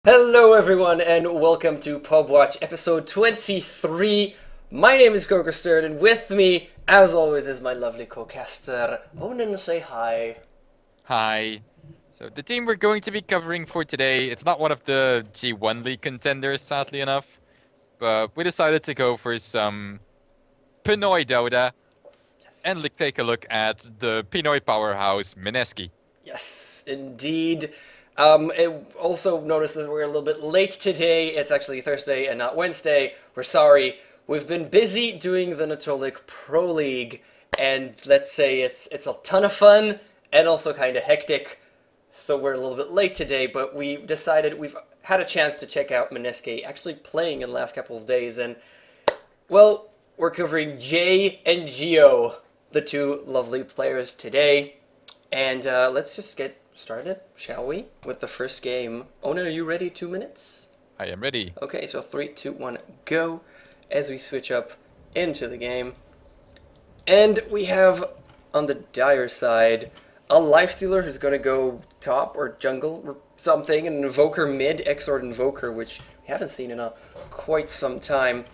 Hello everyone and welcome to Pubwatch episode 23. My name is KOKOStern and with me, as always, is my lovely co-caster, Onin. Say hi. Hi. So the team we're going to be covering for today, it's not one of the G1 League contenders, sadly enough, but we decided to go for some Pinoy Dota and take a look at the Pinoy powerhouse Mineski. Yes, indeed. Also notice that we're a little bit late today. It's actually Thursday and not Wednesday. We're sorry. We've been busy doing the Netolic Pro League, and let's say it's a ton of fun and also kind of hectic. So we're a little bit late today, but we've decided we've had a chance to check out Mineski actually playing in the last couple of days, and well, we're covering Jay and Gio, the two lovely players today, and let's just get started, shall we, with the first game. Onin, are you ready? 2 minutes? I am ready. Okay, so 3, 2, 1, go, as we switch up into the game. And we have, on the dire side, a lifestealer who's going to go top or jungle or something, an invoker mid, Exort invoker, which we haven't seen in quite some time.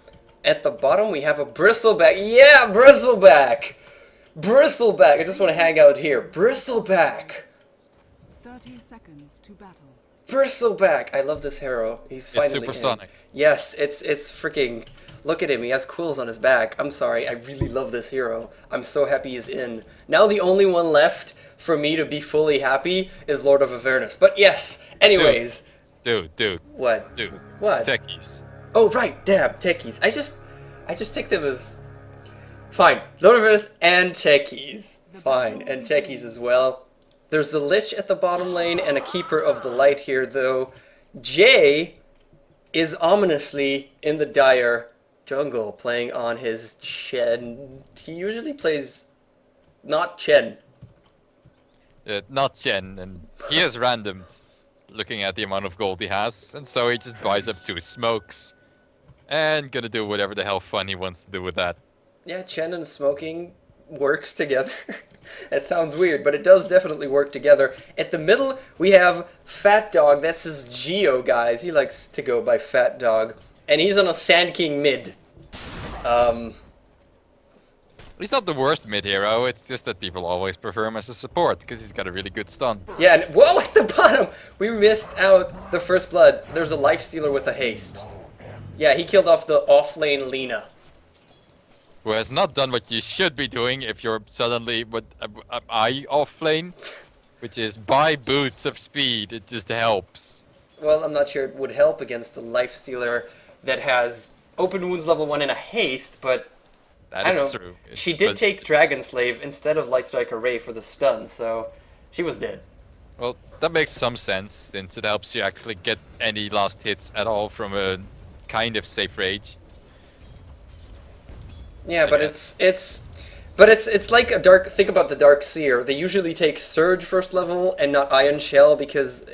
At the bottom, we have a Bristleback. Yeah, Bristleback! Bristleback! I just want to hang out here. Bristleback! 30 seconds to battle. Bristleback! I love this hero. He's finally It's supersonic. Yes, it's freaking... Look at him. He has quills on his back. I'm sorry. I really love this hero. I'm so happy he's in. Now the only one left for me to be fully happy is Lord of Avernus. But yes, anyways. Dude. What? Dude. What? Techies. Oh, right. Damn, techies. I just take them as... Fine. Lord of Avernus and techies. Fine. And techies as well. There's the Lich at the bottom lane and a Keeper of the Light here, though. Jay is ominously in the dire jungle, playing on his Chen. He usually plays not Chen. Not Chen, and he has randomed, looking at the amount of gold he has, and so he just buys up 2 smokes, and gonna do whatever the hell fun he wants to do with that. Yeah, Chen and smoking works together. It sounds weird, but it does definitely work together. At the middle, we have Fat Dog. That's his Gio, guys. He likes to go by Fat Dog. And he's on a Sand King mid. He's not the worst mid-hero, it's just that people always prefer him as a support, because he's got a really good stun. Yeah, and whoa, at the bottom! We missed out the first blood. There's a lifestealer with a haste. Yeah, he killed off the off-lane Lina. Who has not done what you should be doing if you're suddenly with eye off lane, which is buy boots of speed. It just helps. Well, I'm not sure it would help against a lifestealer that has open wounds level 1 and a haste, but That I is don't know. true. She did take Dragon Slave instead of Light Striker Ray for the stun, so she was dead. Well, that makes some sense since it helps you actually get any last hits at all from a kind of safe rage. Yeah, but it's like a dark. Think about the Dark Seer. They usually take Surge first level and not Iron Shell because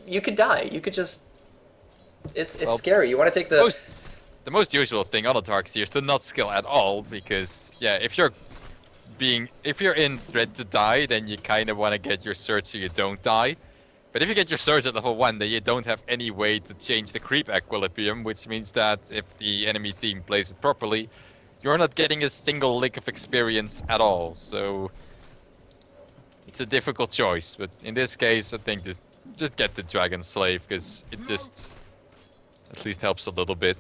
you could die. You could just. It's Well, scary. You want to take the. The most usual thing on a Dark Seer is to not skill at all, because yeah, if you're in threat to die, then you kind of want to get your Surge so you don't die. But if you get your Surge at level 1, then you don't have any way to change the creep equilibrium, which means that if the enemy team plays it properly, you're not getting a single lick of experience at all, so it's a difficult choice. But in this case, I think just get the Dragon Slave, because it just at least helps a little bit.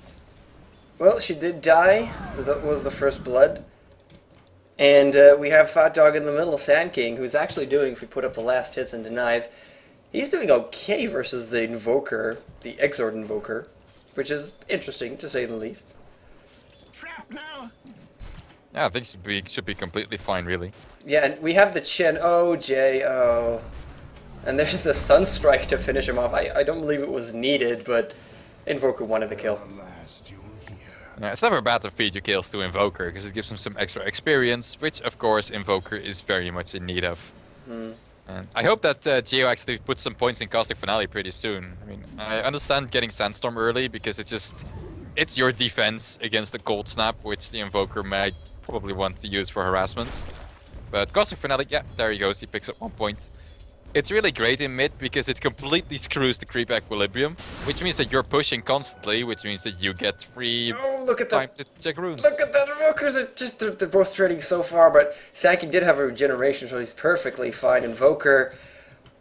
Well, she did die, so that was the first blood. And we have Fat Dog in the middle, Sand King, who's actually doing, if we put up the last hits and denies, he's doing okay versus the Invoker, the Exort Invoker, which is interesting, to say the least. Yeah, I think should be completely fine, really. Yeah, and we have the Chen. Oh, Jay, oh. And there's the Sunstrike to finish him off. I don't believe it was needed, but Invoker wanted the kill. Yeah, it's never bad to feed your kills to Invoker, because it gives him some extra experience, which, of course, Invoker is very much in need of. And I hope that Gio actually puts some points in Caustic Finale pretty soon. I mean, I understand getting Sandstorm early, because it's your defense against the Cold Snap, which the Invoker might probably want to use for harassment. But Caustic Finale, yeah, there he goes, he picks up 1 point. It's really great in mid because it completely screws the creep equilibrium, which means that you're pushing constantly, which means that you get free Oh, look at time that! to check runes. Look at that! Invokers are just they're both trading so far, but Sanking did have a regeneration, so he's perfectly fine. Invoker,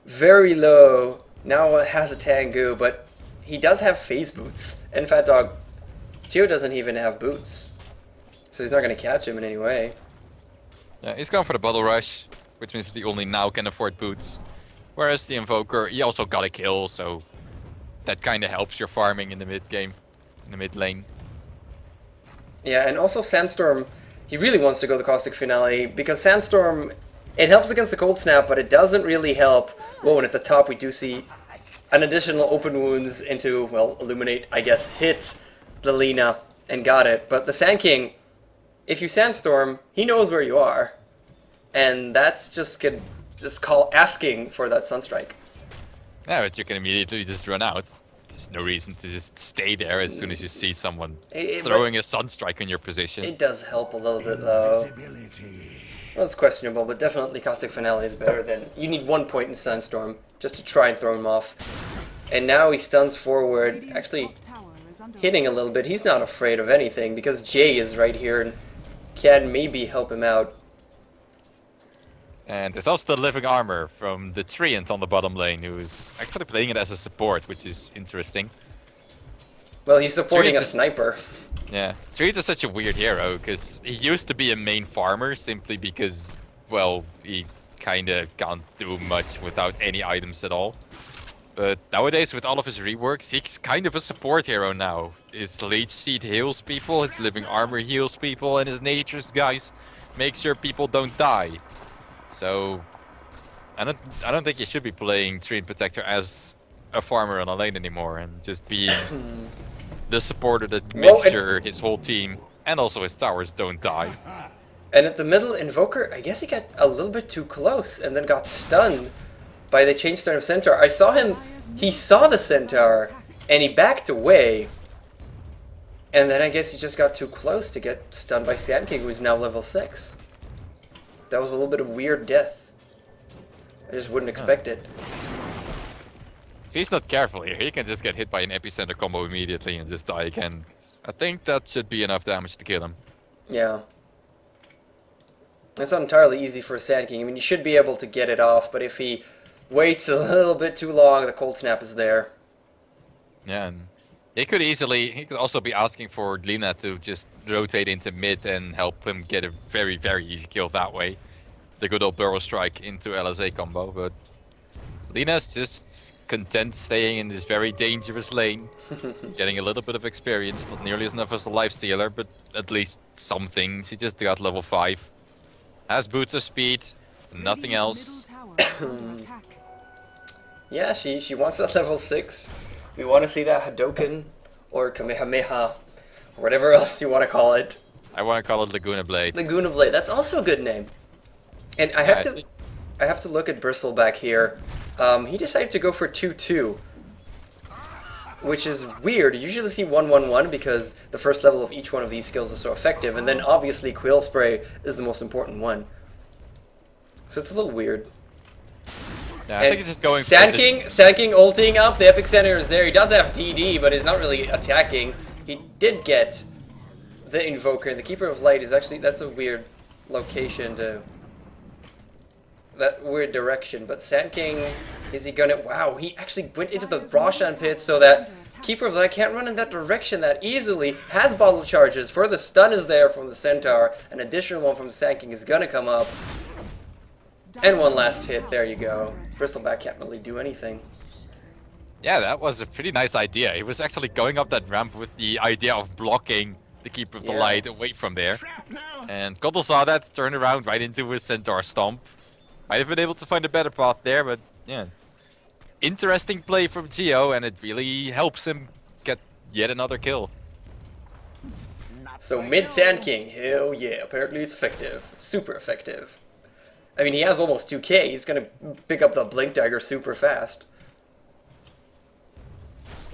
very low. Now has a Tengu, but he does have phase boots. And Fat Dog, Gio doesn't even have boots, so he's not going to catch him in any way. Yeah, he's going for the bottle rush, which means that he only now can afford boots. Whereas the Invoker, he also got a kill, so that kind of helps your farming in the mid game, in the mid lane. Yeah, and also Sandstorm, he really wants to go the Caustic Finale, because Sandstorm, it helps against the Cold Snap, but it doesn't really help. Whoa, and at the top we do see an additional open wounds into, well, Illuminate, I guess, hit the Lina and got it. But the Sand King, if you Sandstorm, he knows where you are. And that's just asking for that Sunstrike. Yeah, but you can immediately just run out. There's no reason to just stay there as soon as you see someone throwing a Sunstrike in your position. It does help a little bit though. Well, it's questionable, but definitely Caustic Finale is better than... You need 1 point in Sandstorm just to try and throw him off. And now he stuns forward, actually hitting a little bit. He's not afraid of anything because Jay is right here and can maybe help him out. And there's also the Living Armor from the Treant on the bottom lane, who's actually playing it as a support, which is interesting. Well, he's supporting Treant a sniper. Yeah, Treant is such a weird hero, because he used to be a main farmer, simply because, well, he kinda can't do much without any items at all. But nowadays, with all of his reworks, he's kind of a support hero now. His Leech Seed heals people, his Living Armor heals people, and his Nature's Guise make sure people don't die. So, I don't think you should be playing Treant Protector as a farmer on a lane anymore, and just being the supporter that makes sure his whole team and also his towers don't die. And at the middle, Invoker, I guess he got a little bit too close and then got stunned by the change turn of Centaur. I saw him, he saw the Centaur and he backed away. And then I guess he just got too close to get stunned by Sand King, who's now level 6. That was a little bit of weird death. I just wouldn't expect it. If he's not careful here, he can just get hit by an epicenter combo immediately and just die again. I think that should be enough damage to kill him. Yeah. It's not entirely easy for Sand King. I mean, you should be able to get it off, but if he waits a little bit too long, the Cold Snap is there. Yeah, and he could also be asking for Lina to just rotate into mid and help him get a very, very easy kill that way. The good old Burrow Strike into LSA combo, but Lina's just content staying in this very dangerous lane, getting a little bit of experience, not nearly as enough as a lifestealer, but at least something. She just got level 5. Has boots of speed, nothing else. Yeah, she wants that level 6. We want to see that Hadoken, or Kamehameha, or whatever else you want to call it. I want to call it Laguna Blade. Laguna Blade, that's also a good name. And I have to look at Bristleback here. He decided to go for 2-2, which is weird. You usually see 1-1-1 because the first level of each one of these skills is so effective, and then obviously Quill Spray is the most important one. So it's a little weird. Yeah, I think he's just going Sand King ulting up, the Epic Center is there. He does have DD, but he's not really attacking. He did get the Invoker, and the Keeper of Light is actually, that's a weird location to... that weird direction, but Sand King, is he gonna... Wow, he actually went into the Roshan pit so that Keeper of Light can't run in that direction that easily, has bottle charges, further stun is there from the Centaur, an additional one from Sand King is gonna come up. And one last hit, there you go. Bristleback can't really do anything. Yeah, that was a pretty nice idea. He was actually going up that ramp with the idea of blocking the Keeper of the Light away from there. And Koddle saw that, turned around right into his Centaur Stomp. Might have been able to find a better path there, but yeah. Interesting play from Gio, and it really helps him get yet another kill. So mid Sand King, hell yeah, apparently it's effective. Super effective. I mean, he has almost 2k, he's gonna pick up the Blink Dagger super fast.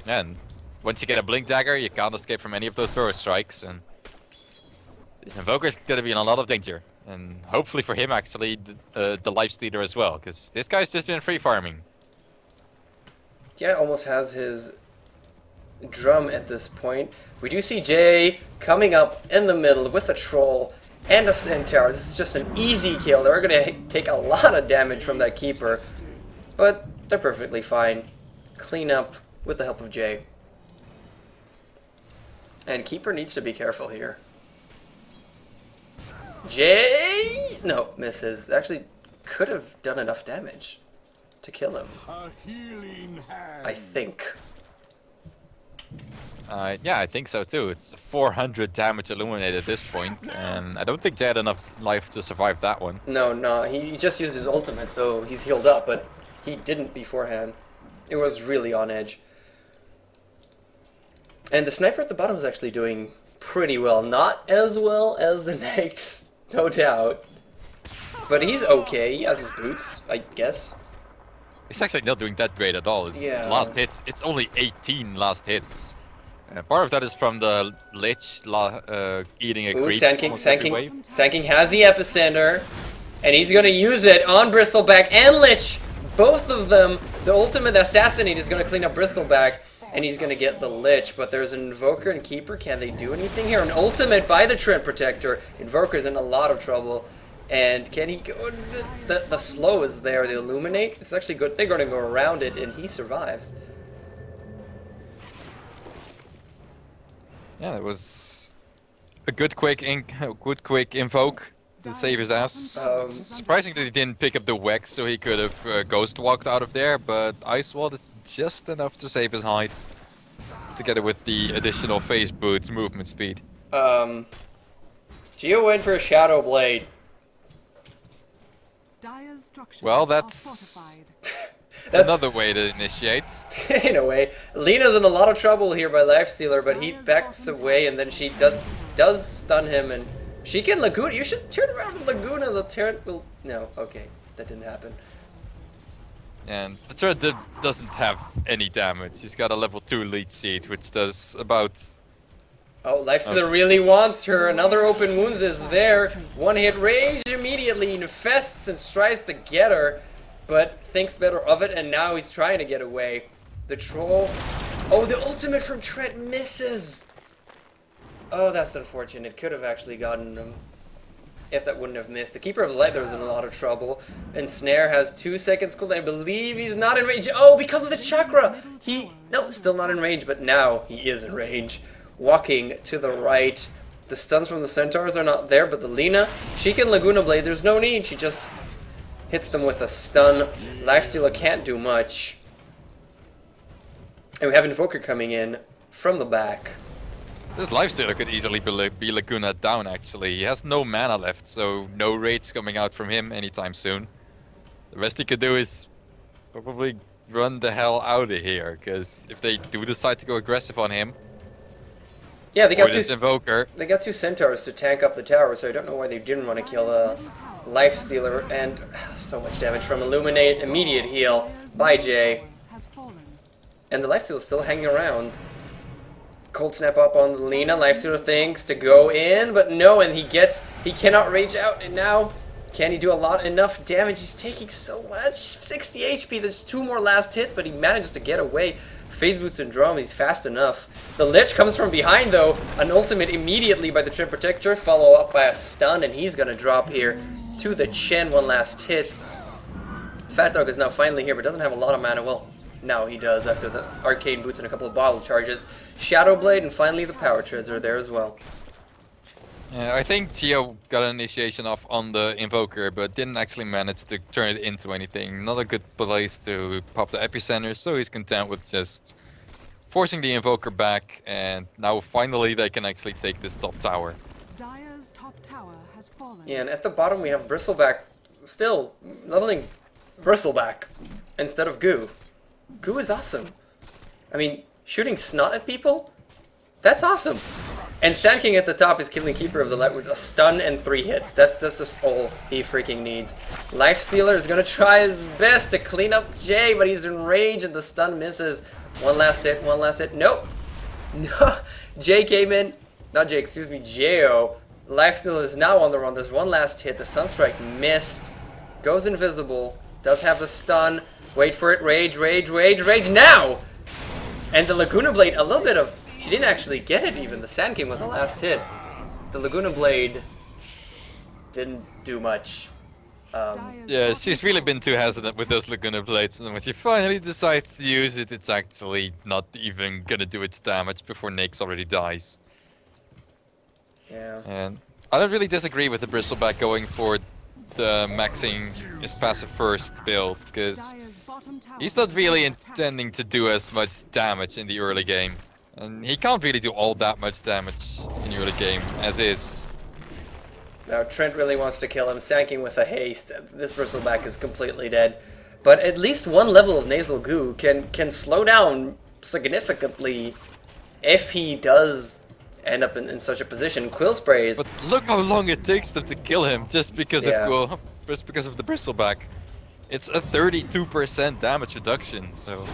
And once you get a Blink Dagger, you can't escape from any of those Burrow Strikes, and this Invoker's gonna be in a lot of danger. And hopefully for him, actually, the Lifestealer as well, because this guy's just been free farming. Yeah, almost has his drum at this point. We do see Jay coming up in the middle with a troll and a centaur. This is just an easy kill. They're going to take a lot of damage from that keeper, but they're perfectly fine. Clean up with the help of Jay. And keeper needs to be careful here. Jay! No, misses. Actually, could have done enough damage to kill him. I think. Yeah, I think so too. It's 400 damage illuminated at this point, and I don't think Jay had enough life to survive that one. No, he just used his ultimate, so he's healed up, but he didn't beforehand. It was really on edge. And the sniper at the bottom is actually doing pretty well. Not as well as the next, no doubt. But he's okay. He has his boots, I guess. He's actually not doing that great at all. It's last hits, it's only 18 last hits. Part of that is from the Lich eating a creep. Sand King has the epicenter, and he's going to use it on Bristleback and Lich. Both of them. The ultimate assassinate is going to clean up Bristleback, and he's going to get the Lich. But there's an Invoker and Keeper. Can they do anything here? An ultimate by the Treant Protector. Invoker's in a lot of trouble. And can he go? The slow is there. The Illuminate. It's actually good. They're going to go around it, and he survives. Yeah, it was a good quick invoke to save his ass. Surprising that he didn't pick up the Wex, so he could have ghost walked out of there. But Ice Wall is just enough to save his hide, together with the additional phase boots movement speed. Gio went for a Shadow Blade. Well, that's another way to initiate. In a way. Lena's in a lot of trouble here by Lifestealer, but he backs away, and then she does stun him, and she can Laguna. You should turn around with Laguna. The turret will... No, okay. That didn't happen. And the turret doesn't have any damage. He's got a level 2 leech seed, which does about... Oh, Lifestealer really wants her. Another open wounds is there. One hit rage immediately. Infests and tries to get her, but thinks better of it, and now he's trying to get away. The troll. Oh, the ultimate from Treant misses. Oh, that's unfortunate. Could have actually gotten him if that wouldn't have missed. The Keeper of the Light was in a lot of trouble. And Snare has 2 seconds cooldown. I believe he's not in range. Oh, because of the chakra. No, still not in range, but now he is in range. Walking to the right. The stuns from the Centaurs are not there, but the Lina, she can Laguna Blade. There's no need. She just hits them with a stun. Lifestealer can't do much. And we have Invoker coming in from the back. This Lifestealer could easily be Laguna down, actually. He has no mana left, so no rage coming out from him anytime soon. The rest he could do is probably run the hell out of here, because if they do decide to go aggressive on him, yeah, they got Invoker. They got 2 Centaurs to tank up the tower, so I don't know why they didn't want to kill a Lifestealer. And so much damage from Illuminate. Immediate heal by Jay. And the Lifestealer's still hanging around. Cold Snap up on the Lina. Lifestealer thinks to go in, but no, and he cannot rage out. And now, can he do enough damage? He's taking so much. 60 HP. There's 2 more last hits, but he manages to get away. Phase boots and drum, he's fast enough. The Lich comes from behind though. An ultimate immediately by the Treant Protector, follow up by a stun, and he's gonna drop here to the chin. 1 last hit. Fat Dog is now finally here, but doesn't have a lot of mana. Well, now he does after the arcane boots and a couple of bottle charges. Shadow Blade and finally the power treads are there as well. Yeah, I think Gio got an initiation off on the Invoker, but didn't actually manage to turn it into anything. Not a good place to pop the epicenter, so he's content with just forcing the Invoker back, and now finally they can actually take this top tower. Dire's top tower has fallen. Yeah, and at the bottom we have Bristleback still leveling Bristleback instead of Goo. Goo is awesome. I mean, shooting snot at people? That's awesome. And Sand King at the top is killing Keeper of the Light with a stun and 3 hits. That's just all he freaking needs. Lifestealer is going to try his best to clean up Jay, but he's in rage and the stun misses. 1 last hit, 1 last hit. Nope. No. Jay came in. Not Jay, excuse me. Gio Lifesteal is now on the run. There's one last hit. The Sunstrike missed. Goes invisible. Does have the stun. Wait for it. Rage, rage, rage, rage. Now! And the Laguna Blade, a little bit of... She didn't actually get it even. The Sand King with the last hit. The Laguna Blade didn't do much. Yeah, she's really been too hesitant with those Laguna Blades, and then when she finally decides to use it, it's actually not even gonna do its damage before Nyx already dies. Yeah. And I don't really disagree with the Bristleback going for the maxing his passive first build, because he's not really intending to do as much damage in the early game. And he can't really do all that much damage in the early game, as is. Now Trent really wants to kill him, Sanking with a haste. This Bristleback is completely dead. But at least one level of Nasal Goo can slow down significantly if he does end up in such a position. Quill Sprays. But look how long it takes them to kill him just because of just because of the Bristleback. It's a 32% damage reduction, so...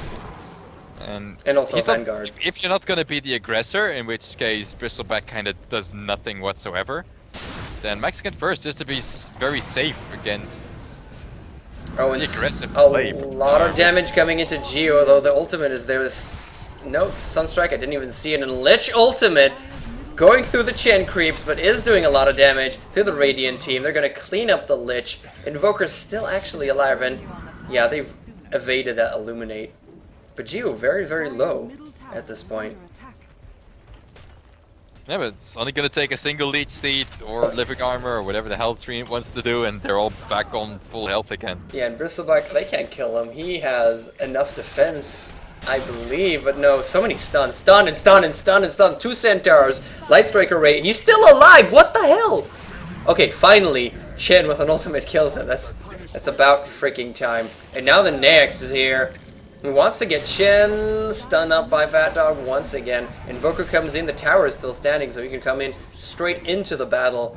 And also Vanguard. If you're not gonna be the aggressor, in which case Bristleback kinda does nothing whatsoever, then Mexican first just to be very safe against the aggressive a play. lot of damage coming into Gio, though the ultimate is there. No, Sunstrike, I didn't even see it. And Lich ultimate going through the Chen creeps, but is doing a lot of damage to the Radiant team. They're going to clean up the Lich. Invoker's still actually alive, and yeah, they've evaded that Illuminate. But Gio very, very low at this point. Yeah, but it's only gonna take a single leech seed or living armor or whatever the hell Trine wants to do, and they're all back on full health again. Yeah, and Bristleback, they can't kill him. He has enough defense, I believe, but no, so many stuns. Stun and stun and stun and stun. 2 Centaurs, Lightstriker Ray. He's still alive! What the hell? Okay, finally, Chen with an ultimate kills him. That's about freaking time. And now the Nyx is here. He wants to get Chen stunned up by Fat Dog once again. Invoker comes in, the tower is still standing, so he can come in straight into the battle.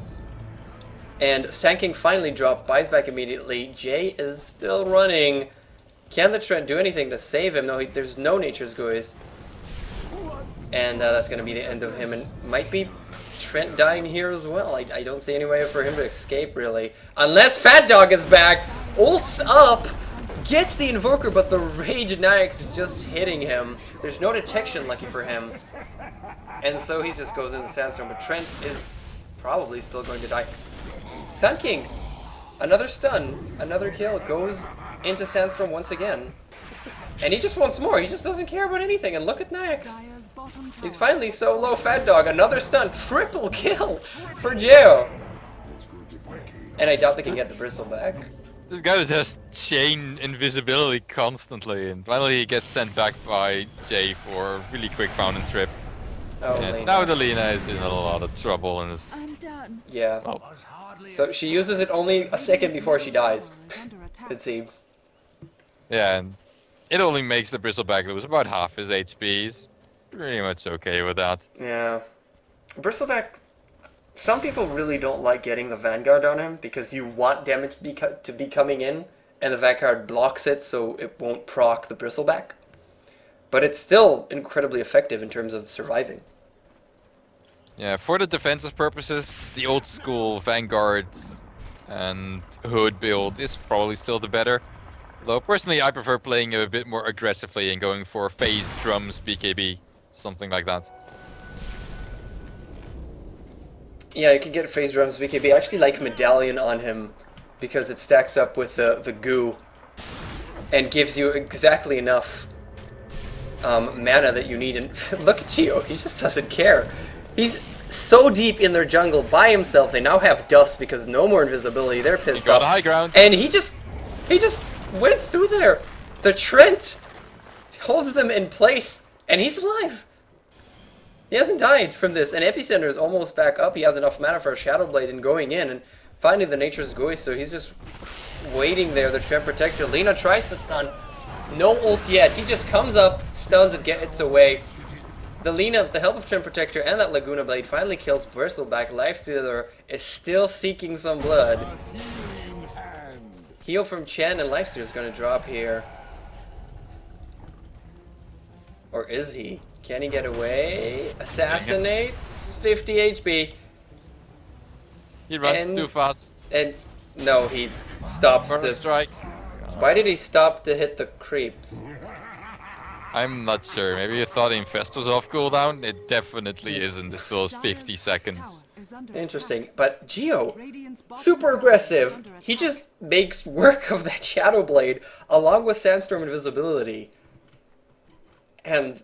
And Sand King finally dropped, buys back immediately. Jay is still running. Can the Trent do anything to save him? No, there's no Nature's Guys. And that's going to be the end of him, and might be Trent dying here as well. I don't see any way for him to escape, really. Unless Fat Dog is back, ults up! Gets the Invoker, but the Rage Nyx is just hitting him. There's no detection, lucky for him. And so he just goes into Sandstorm, but Trent is probably still going to die. Sand King, another stun, another kill, goes into Sandstorm once again. And he just wants more, he just doesn't care about anything. And look at Nyx. He's finally so low. Fat Dog, another stun, triple kill for Gio. And I doubt they can get the Bristleback. This guy just chain invisibility constantly, and finally he gets sent back by Jay for a really quick fountain trip. Oh, and now the Lina is in a lot of trouble and is... I'm done. Yeah. Oh. So she uses it only a second before she dies, it seems. Yeah, and it only makes the Bristleback lose about half his HP. He's pretty much okay with that. Yeah. Bristleback... Some people really don't like getting the Vanguard on him because you want damage to be coming in, and the Vanguard blocks it so it won't proc the Bristleback. But it's still incredibly effective in terms of surviving. Yeah, for the defensive purposes, the old school Vanguard and Hood build is probably still the better. Though personally I prefer playing a bit more aggressively and going for phase drums BKB, something like that. Yeah, you can get phase drums BKB. I actually like Medallion on him because it stacks up with the goo and gives you exactly enough mana that you need. And look at Gio, he just doesn't care. He's so deep in their jungle by himself. They now have dust because no more invisibility. They're pissed off. High ground. And he just went through there. The Trent holds them in place, and he's alive. He hasn't died from this, and Epicenter is almost back up. He has enough mana for a Shadow Blade and going in, and finding the Nature's Guy, so he's just waiting there. The Trent Protector. Lina tries to stun. No ult yet. He just comes up, stuns it, gets away. The Lina, with the help of Trent Protector and that Laguna Blade, finally kills Bristleback. Lifestealer is still seeking some blood. Heal from Chen, and Lifestealer is going to drop here. Or is he? Can he get away? Assassinates 50 HP. He runs too fast. And no, he stops Burn to strike. Why did he stop to hit the creeps? I'm not sure. Maybe you thought Infest was off cooldown? It definitely isn't. It still has 50 seconds. Interesting. But Gio, super aggressive. He just makes work of that Shadow Blade along with Sandstorm Invisibility. And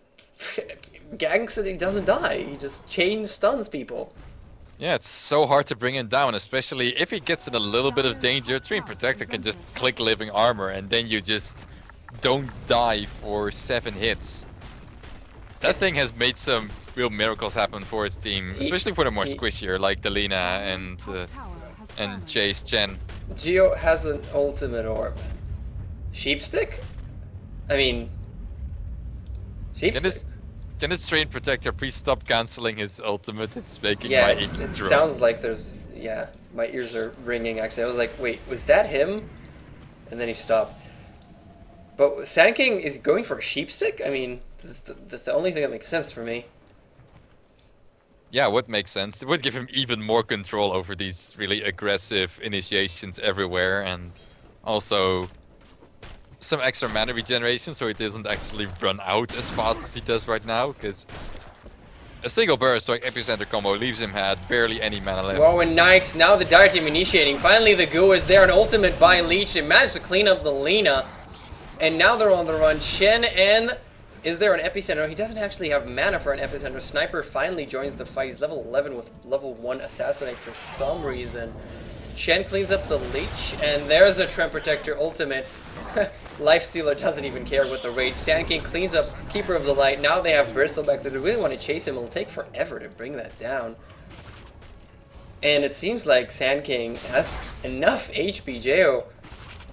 ganks and he doesn't die. He just chain stuns people. Yeah, it's so hard to bring him down, especially if he gets in a little bit of danger. Treant Protector can just click Living Armor and then you just don't die for 7 hits. That thing has made some real miracles happen for his team, especially for the more squishier like Delina and Chase Chen. Gio has an ultimate orb. Sheepstick? I mean... Sheepstick? Can this Treant Protector please stop cancelling his ultimate? It's making yeah, my it ears drum. sounds like there's... Yeah, my ears are ringing actually. I was like, wait, was that him? And then he stopped. But Sand King is going for a Sheepstick? I mean, that's the only thing that makes sense for me. Yeah, it would make sense. It would give him even more control over these really aggressive initiations everywhere, and also some extra mana regeneration so he doesn't actually run out as fast as he does right now, because a single burst like Epicenter combo leaves him had barely any mana left. Whoa, and Nikes, now the Dire Team initiating. Finally the Goo is there, an ultimate by Leech. They managed to clean up the Lina, and now they're on the run. Shen and... Is there an Epicenter? He doesn't actually have mana for an Epicenter. Sniper finally joins the fight. He's level 11 with level 1 Assassinate for some reason. Shen cleans up the Leech, and there's the Treant Protector ultimate. Lifestealer doesn't even care with the raid. Sand King cleans up Keeper of the Light. Now they have Bristleback. They really want to chase him. It'll take forever to bring that down. And it seems like Sand King has enough HP, Gio,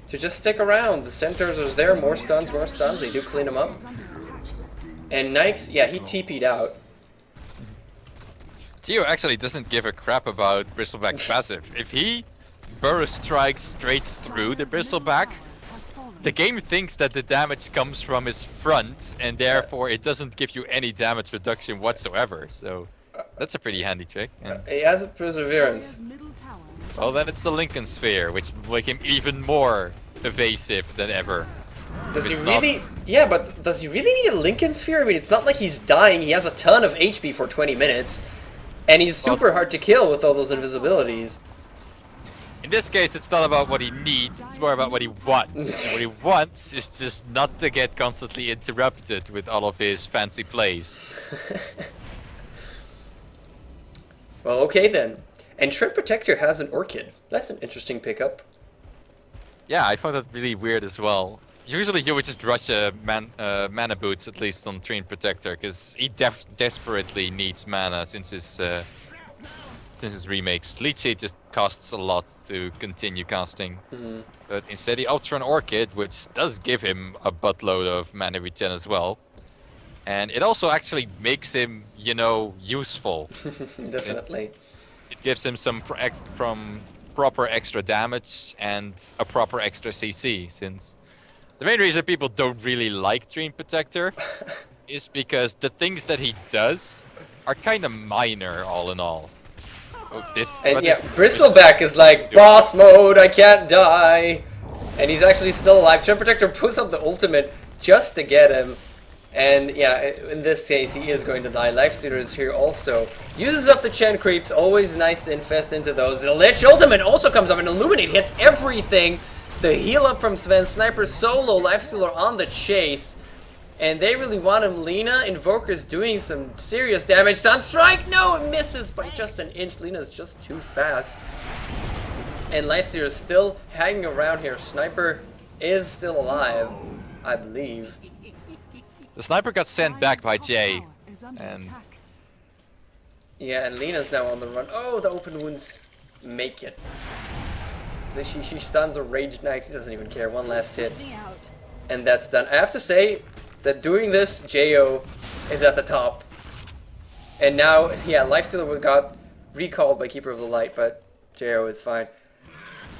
to just stick around. The Centaurs are there. More stuns, more stuns. They do clean him up. And Nikes, yeah, he TP'd out. Gio actually doesn't give a crap about Bristleback's passive. If he burst strikes straight through the Bristleback, the game thinks that the damage comes from his front, and therefore it doesn't give you any damage reduction whatsoever. So that's a pretty handy trick. He has a Perseverance. Well, then it's the Lincoln Sphere, which will make him even more evasive than ever. Does he really? Yeah, but does he really need a Lincoln Sphere? I mean, it's not like he's dying. He has a ton of HP for 20 minutes. And he's super hard to kill with all those invisibilities. In this case, it's not about what he needs, it's more about what he wants. And what he wants is just not to get constantly interrupted with all of his fancy plays. Well, okay then. And Treant Protector has an Orchid. That's an interesting pickup. Yeah, I found that really weird as well. Usually you would just rush a mana boots, at least on Treant Protector, because he desperately needs mana since his remakes. Leech Seed just costs a lot to continue casting. But instead he opts for an Orchid, which does give him a buttload of mana regen as well. And it also actually makes him, you know, useful. Definitely. It gives him some proper extra damage and a proper extra CC, since the main reason people don't really like Treant Protector is because the things that he does are kind of minor, all in all. Bristleback is like, boss mode, I can't die. And he's actually still alive. Treant Protector puts up the ultimate just to get him. And yeah, in this case, he is going to die. Lifestealer is here also. Uses up the Chen creeps. Always nice to infest into those. The Lich ultimate also comes up and Illuminate hits everything. The heal up from Sven. Sniper solo. Lifestealer on the chase. And they really want him. Lina, Invoker's doing some serious damage. Sunstrike! No, it misses by just an inch. Lina's just too fast. And Lifestealer is still hanging around here. Sniper is still alive, I believe. The Sniper got sent back by Jay. And yeah, and Lina's now on the run. Oh, the open wounds make it. She stuns a Rage Knight. He doesn't even care. One last hit. And that's done. I have to say that doing this, Gio is at the top. And now, yeah, Lifestealer got recalled by Keeper of the Light, but Gio is fine.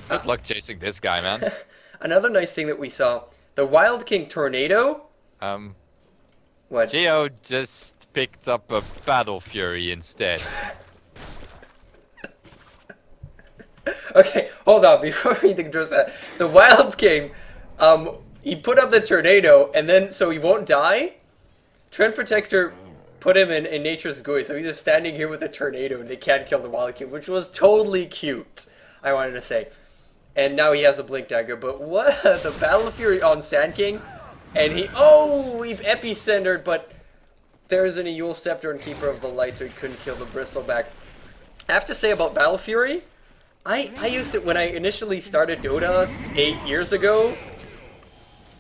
Good luck chasing this guy, man. Another nice thing that we saw, the Wild King Tornado. What? Gio just picked up a Battle Fury instead. Okay, hold on. Before we address that, the Wild King, he put up the tornado, and then so he won't die. Trend Protector put him in Nature's GUI, so he's just standing here with a tornado, and they can't kill the Wild King, which was totally cute. I wanted to say, and now he has a Blink Dagger. But what the Battle Fury on Sand King, and he epicentered, but there's an Eul Scepter and Keeper of the Light, so he couldn't kill the Bristleback. I have to say about Battle Fury, I used it when I initially started Dota 8 years ago.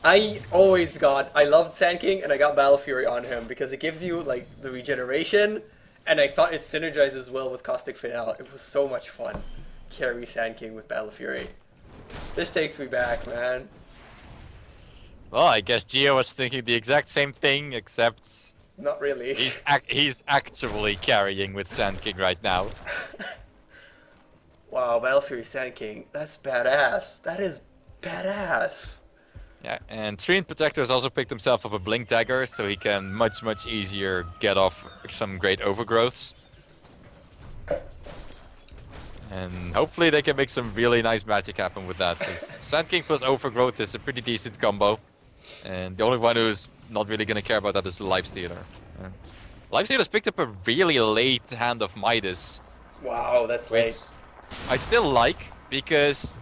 I loved Sand King, and I got Battle Fury on him because it gives you like the regeneration, and I thought it synergizes well with Caustic Finale. It was so much fun. Carry Sand King with Battle Fury. This takes me back, man. Well, I guess Gio was thinking the exact same thing, except not really. He's actually carrying with Sand King right now. Wow, Battle Fury Sand King. That's badass. That is badass. Yeah, and Trend Protector has also picked himself up a Blink Dagger, so he can much easier get off some great overgrowths. And hopefully they can make some really nice magic happen with that. Sand King plus Overgrowth is a pretty decent combo. And the only one who's not really going to care about that is the Lifestealer. Yeah. Lifestealer's picked up a really late Hand of Midas. Wow, that's late. I still like, because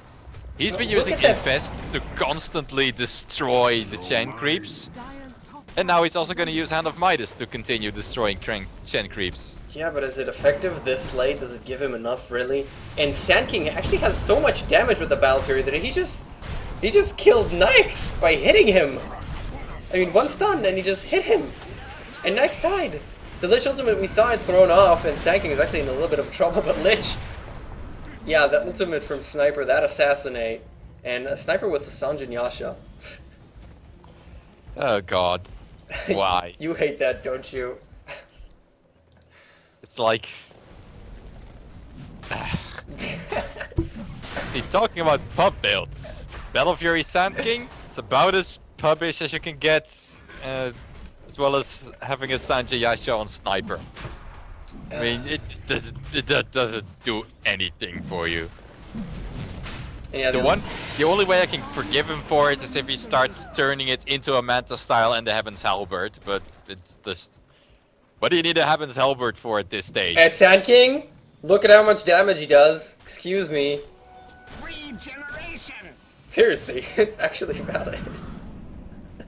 he's been using Infest to constantly destroy the chain creeps. And now he's also going to use Hand of Midas to continue destroying chain creeps. Yeah, but is it effective this late? Does it give him enough, really? And Sand King actually has so much damage with the Battle Fury that he just killed Nyx by hitting him. I mean, one stun and he just hit him. And Nyx died. The Lich ultimate, we saw it thrown off, and Sand King is actually in a little bit of trouble, but Lich... Yeah, that ultimate from Sniper, that Assassinate, and a Sniper with the Sanjin Yasha. Oh god. Why? You hate that, don't you? It's like... See, talking about pub builds, Battle Fury Sand King, it's about as pubbish as you can get, as well as having a Sanjay Yasha on Sniper. I mean, it doesn't do anything for you. Yeah, the only way I can forgive him for it is if he starts turning it into a Manta style and the Heaven's Halberd, but it's just... What do you need a Heaven's Halberd for at this stage? As Sand King, look at how much damage he does. Excuse me. Regeneration. Seriously, it's actually valid.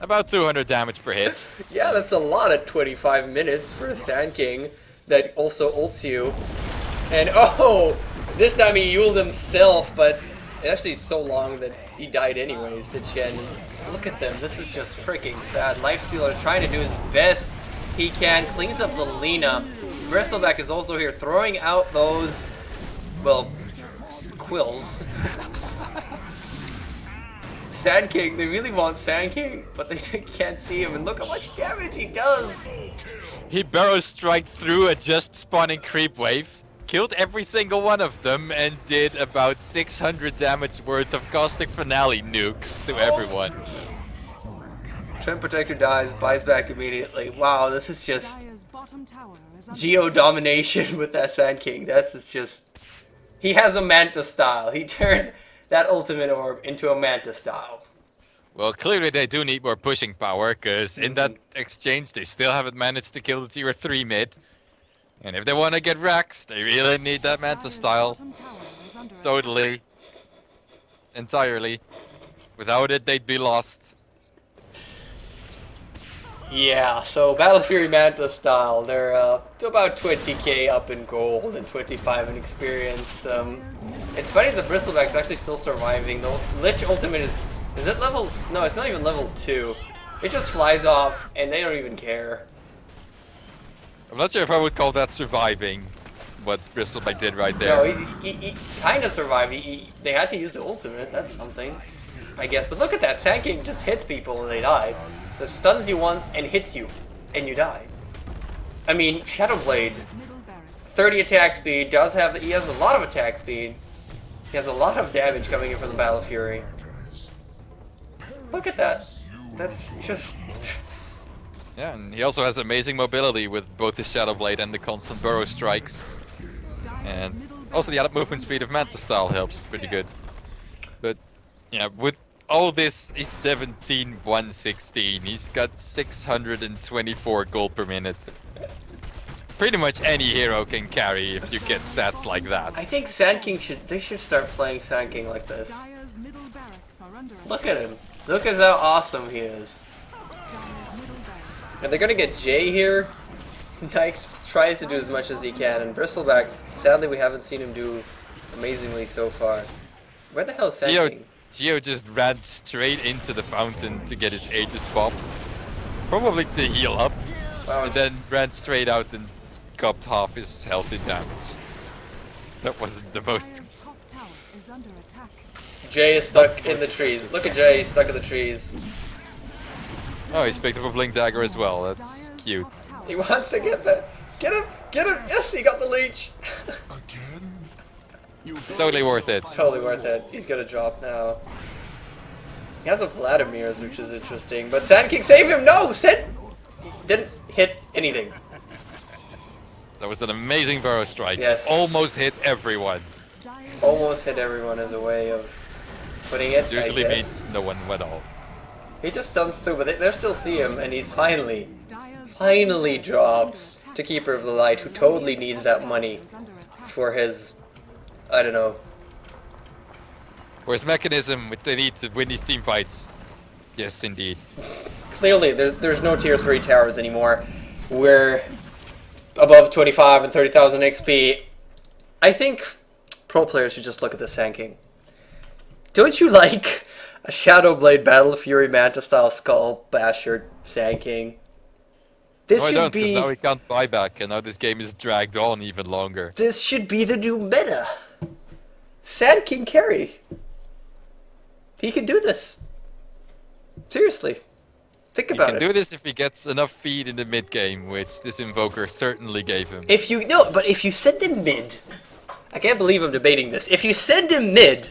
About 200 damage per hit. Yeah, that's a lot at 25 minutes for a Sand King that also ults you. And oh, this time he ulted himself, but actually it's so long that he died anyways to Chen. Look at them, this is just freaking sad. Lifestealer trying to do his best he can, cleans up the Lina. Bristleback is also here throwing out those, well, quills. Sand King, they really want Sand King, but they can't see him, and look how much damage he does! He Barrow Strike through a just spawning creep wave, killed every single one of them, and did about 600 damage worth of Caustic Finale nukes to everyone. Trend Protector dies, buys back immediately. Wow, this is just Geo domination with that Sand King. That's just... He has a Manta style. He turned that ultimate orb into a Manta style. Well, clearly they do need more pushing power, because in that exchange they still haven't managed to kill the tier 3 mid. And if they want to get Rax, they really need that Manta style. Totally. Entirely. Without it, they'd be lost. Yeah, so Battle Fury Manta style, they're about 20k up in gold and 25 in experience. It's funny the Bristleback's actually still surviving. The Lich ultimate is it level? No, it's not even level 2. It just flies off and they don't even care. I'm not sure if I would call that surviving, what Bristleback did right there. No, he kind of survived. They had to use the ultimate, that's something, I guess. But look at that, Sand King just hits people and they die. Just stuns you once and hits you, and you die. I mean, Shadowblade, 30 attack speed, he has a lot of attack speed. He has a lot of damage coming in from the Battle Fury. Look at that. That's just... Yeah, and he also has amazing mobility with both his Shadowblade and the constant burrow strikes. And Also, the movement speed of Manta Style helps pretty good. But yeah, with all this, he's 17, 116. He's got 624 gold per minute. Pretty much any hero can carry if you get stats like that. I think Sand King should start playing Sand King like this. Dire's middle barracks are under Look at him. Look at how awesome he is. Dire's middle barracks. And they're gonna get Jay here. Nikes tries to do as much as he can, and Bristleback, sadly we haven't seen him do amazingly so far. Where the hell is Sand King? Gio just ran straight into the fountain to get his Aegis popped. Probably to heal up. Wow, And then ran straight out and copped half his health in damage. That wasn't the most... Dire's top tower is under attack. Jay is stuck in the trees. Look at Jay, he's stuck in the trees. Oh, he's picked up a Blink Dagger as well. That's Dire's cute. top tower He wants to get that. Get him! Get him! Yes, he got the leech! Totally worth it. Totally worth it. He's gonna drop now. He has a Vladimir's, which is interesting. But Sand King, save him! No! He didn't hit anything. That was an amazing Burrow Strike. Yes. Almost hit everyone. Dire's Almost hit everyone as a way of putting it. Usually I means guess. no one at all. He just stuns through, but they still see him, and he's finally Dire's drops to Keeper of the Light, who totally needs that money is under attack. for his, I don't know. For his mechanism, which they need to win these team fights. Yes, indeed. Clearly, there's no tier 3 towers anymore. We're above 25 and 30,000 XP. I think pro players should just look at the Sand King. Don't you like a Shadowblade Battle Fury Manta style Skull Basher Sand King? This No, I should don't, because be now we can't buy back, and now this game is dragged on even longer. this should be the new meta. Sand King carry. He can do this. Seriously. Think He about can it. do this if he gets enough feed in the mid game, which this Invoker certainly gave him. If you no, but if you send him mid, I can't believe I'm debating this. If you send him mid,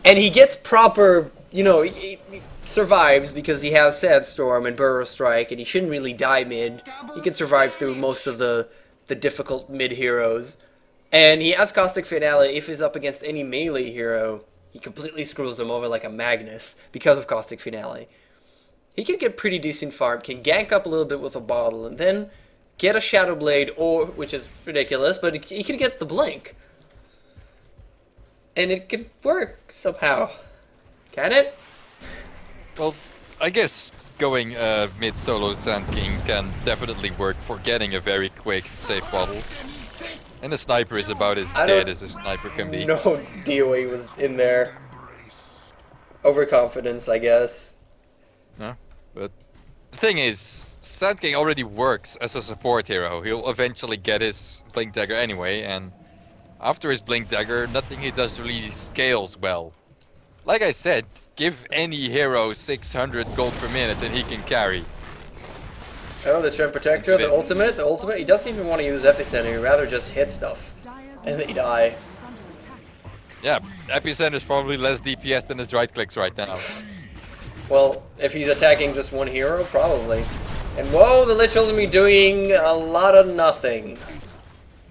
and he gets proper, you know, he survives because he has Sandstorm and Burrow Strike, and he shouldn't really die mid. He can survive through most of the difficult mid heroes, and he has Caustic Finale. If he's up against any melee hero, he completely screws them over like a Magnus because of Caustic Finale. He can get pretty decent farm, can gank up a little bit with a bottle, and then get a Shadow Blade, or which is ridiculous, but he can get the blink. And it could work somehow. Can it? Well, I guess going mid solo Sand King can definitely work for getting a very quick safe bottle. And the sniper is about as dead as a sniper can be. No DOA was in there. Overconfidence, I guess. No, but the thing is, Sand King already works as a support hero. He'll eventually get his Blink Dagger anyway, and after his Blink Dagger, nothing he does really scales well. Like I said, give any hero 600 gold per minute and he can carry. Oh, the Trend Protector, the ultimate, he doesn't even want to use Epicenter, he'd rather just hit stuff. Dire's And they middle die. barracks is under attack. Yeah, Epicenter's probably less DPS than his right clicks right now. Well, if he's attacking just one hero, probably. And whoa, the Lich Ultimate doing a lot of nothing.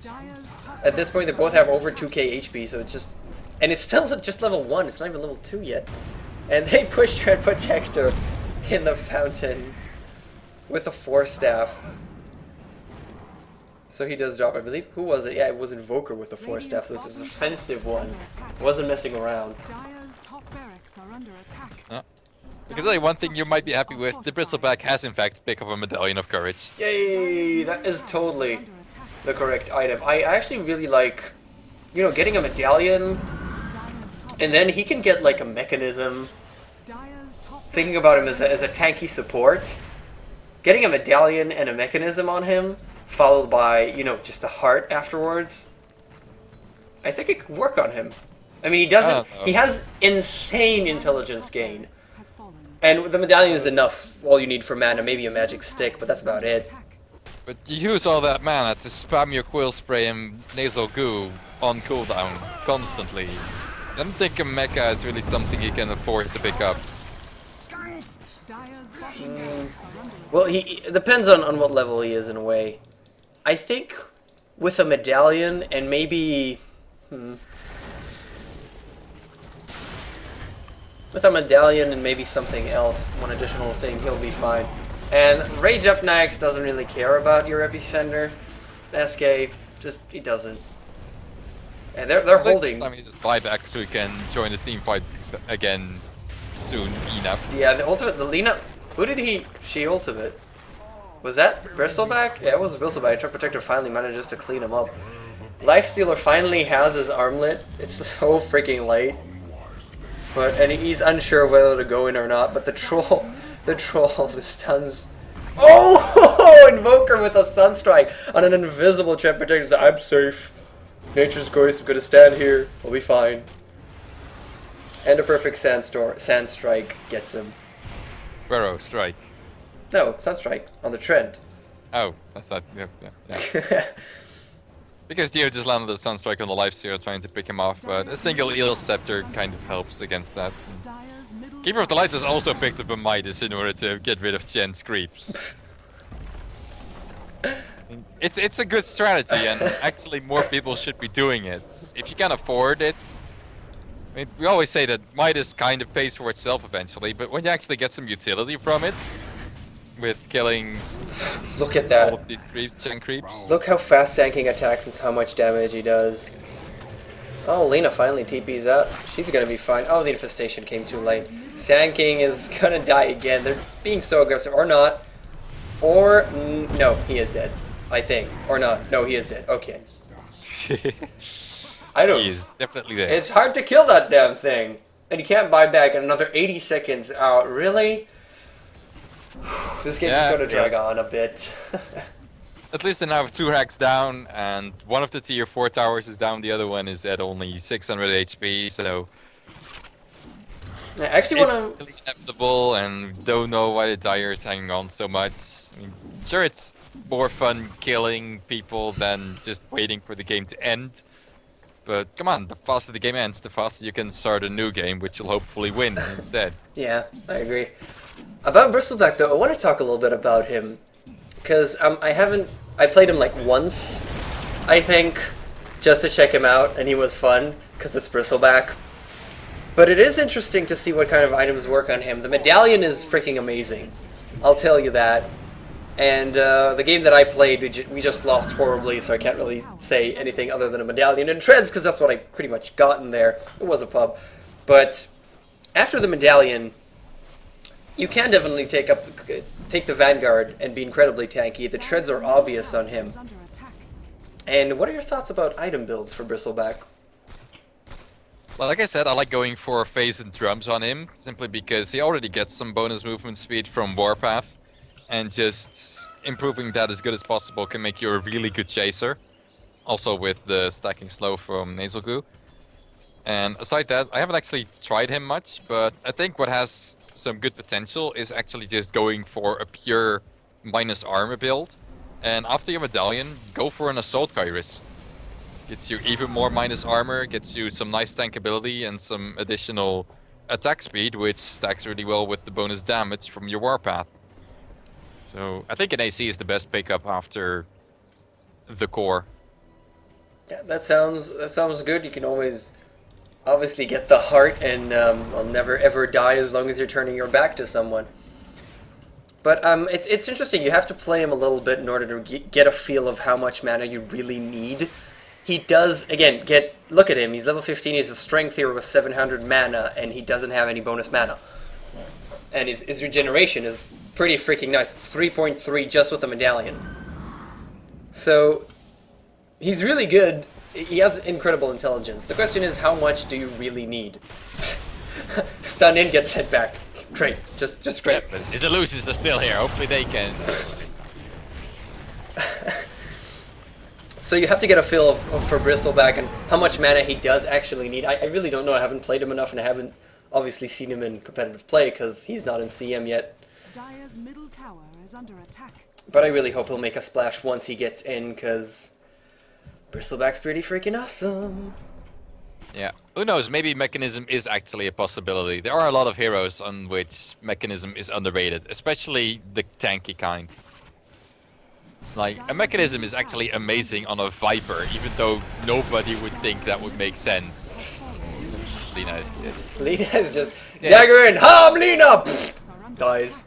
Dire's top At this point, they both have over 2k HP, so it's just... And it's still just level 1, it's not even level 2 yet. And they push Tread Protector in the fountain with a Force Staff. So he does drop, I believe. Who was it? Yeah, it was Invoker with the Force Staff, so it was an offensive one. Wasn't messing around. Dire's top barracks are under attack. I can tell you one thing you might be happy with. The Bristleback has in fact picked up a Medallion of Courage. Yay! That is totally Under attack. the correct item. I actually really like, you know, getting a medallion, Dire's top and then he can get like a mechanism. Dire's top Thinking about him as a tanky support, getting a medallion and a mechanism on him, followed by, you know, just a heart afterwards. I think it could work on him. I mean, he doesn't. He has insane intelligence gain, has fallen. and the medallion is enough. All you need for mana, maybe a magic stick, but that's about it. But you use all that mana to spam your Quill Spray and Nasal Goo on cooldown constantly. I don't think a mecha is really something you can afford to pick up. Dire's bottom barracks are under attack. Well, it depends on what level he is in a way. I think with a medallion and maybe With a medallion and maybe something else, one additional thing, he'll be fine. And Rage Up next doesn't really care about your epicenter. SK, just, he doesn't. And they're holding. This time he just buy back so he can join the team fight again soon enough. Yeah, the ultimate, the Lina, who did she ultimate? Was that Bristleback? Yeah, it was Bristleback. Trap Protector finally manages to clean him up. Lifestealer finally has his armlet. It's so freaking late. And he's unsure whether to go in or not, but the troll, the stuns. Oh! Invoker with a Sunstrike on an invisible Trap Protector. So I'm safe. Nature's Grace, I'm gonna stand here. We'll be fine. And a perfect Sandstrike gets him. Burrow Strike. No, Sunstrike on the Trent. Oh, that's not. Yeah. Because Gio just landed a Sunstrike on the Lifestealer trying to pick him off, but a single Eel Scepter kind of helps against that. Keeper of the Lights has also picked up a Midas in order to get rid of Jen's creeps. It's a good strategy, and actually more people should be doing it. If you can afford it, I mean, we always say that Midas kind of pays for itself eventually, but when you actually get some utility from it, with killing look at that. all of these Gen creeps. Look how fast Sanking attacks and how much damage he does. Oh, Lena finally TP's out. She's gonna be fine. Oh, the infestation came too late. Sanking is gonna die again. They're being so aggressive, or not. Or, no, he is dead. I think. Or not. No, he is dead. Okay. I don't. He is definitely dead. It's hard to kill that damn thing. And you can't buy back another 80 seconds out. Really? This game is going to drag on a bit. At least they now have 2 hacks down, and one of the tier 4 towers is down, the other one is at only 600 HP, so... I actually want to... It's inevitable, and don't know why the Dire is hanging on so much. I mean, sure, it's more fun killing people than just waiting for the game to end. But come on, the faster the game ends, the faster you can start a new game, which you'll hopefully win instead. Yeah, I agree. About Bristleback though, I want to talk a little bit about him. Because I played him like once, I think, just to check him out, and he was fun, because it's Bristleback. But it is interesting to see what kind of items work on him. The medallion is freaking amazing, I'll tell you that. And the game that I played, we just lost horribly, so I can't really say anything other than a medallion and treads, because that's what I pretty much got in there. It was a pub. But after the medallion, you can definitely take the Vanguard and be incredibly tanky. The treads are obvious on him. And what are your thoughts about item builds for Bristleback? Well, like I said, I like going for phase and drums on him, simply because he already gets some bonus movement speed from Warpath. And just improving that as good as possible can make you a really good chaser. Also with the stacking slow from Nasal Goo. And aside that, I haven't actually tried him much, but I think what has some good potential is actually just going for a pure minus armor build. And after your medallion, go for an Assault Kairos. Gets you even more minus armor, gets you some nice tankability and some additional attack speed, which stacks really well with the bonus damage from your Warpath. So I think an AC is the best pickup after the core. Yeah, that sounds good. You can always obviously get the heart, and I'll never ever die as long as you're turning your back to someone. But it's interesting. You have to play him a little bit in order to get a feel of how much mana you really need. He does, again, look at him. He's level 15. He's a strength hero with 700 mana, and he doesn't have any bonus mana. And his regeneration is pretty freaking nice. It's 3.3 just with a medallion. So he's really good. He has incredible intelligence. The question is, how much do you really need? Stun in, get sent back. Great, just great. Yeah, but his illusions are still here. Hopefully they can. So you have to get a feel for Bristleback and how much mana he does actually need. I really don't know. I haven't played him enough, and I haven't obviously seen him in competitive play because he's not in CM yet. Dire's middle tower is under attack. But I really hope he'll make a splash once he gets in, because Bristleback's pretty freaking awesome. Yeah, who knows, maybe Mechanism is actually a possibility. There are a lot of heroes on which Mechanism is underrated, especially the tanky kind. Like, a mechanism is actually amazing on a Viper, even though nobody would think that would make sense. Lina is just... Lina is just... Yeah. Dagger in! Ham, Lina! Pfft, dies.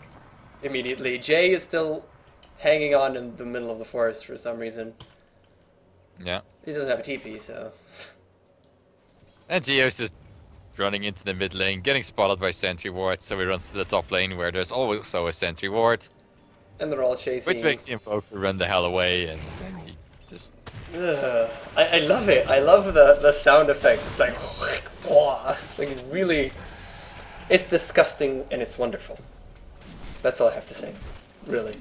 Immediately. Jay is still hanging on in the middle of the forest for some reason. Yeah. He doesn't have a TP, so... And Gio's just running into the mid lane, getting spotted by sentry ward, so he runs to the top lane where there's also a sentry ward. And they're all chasing. Which makes the Invoker run the hell away, and then he just... I love it. I love the sound effect. It's like... It's like really... It's disgusting and it's wonderful. That's all I have to say. Really.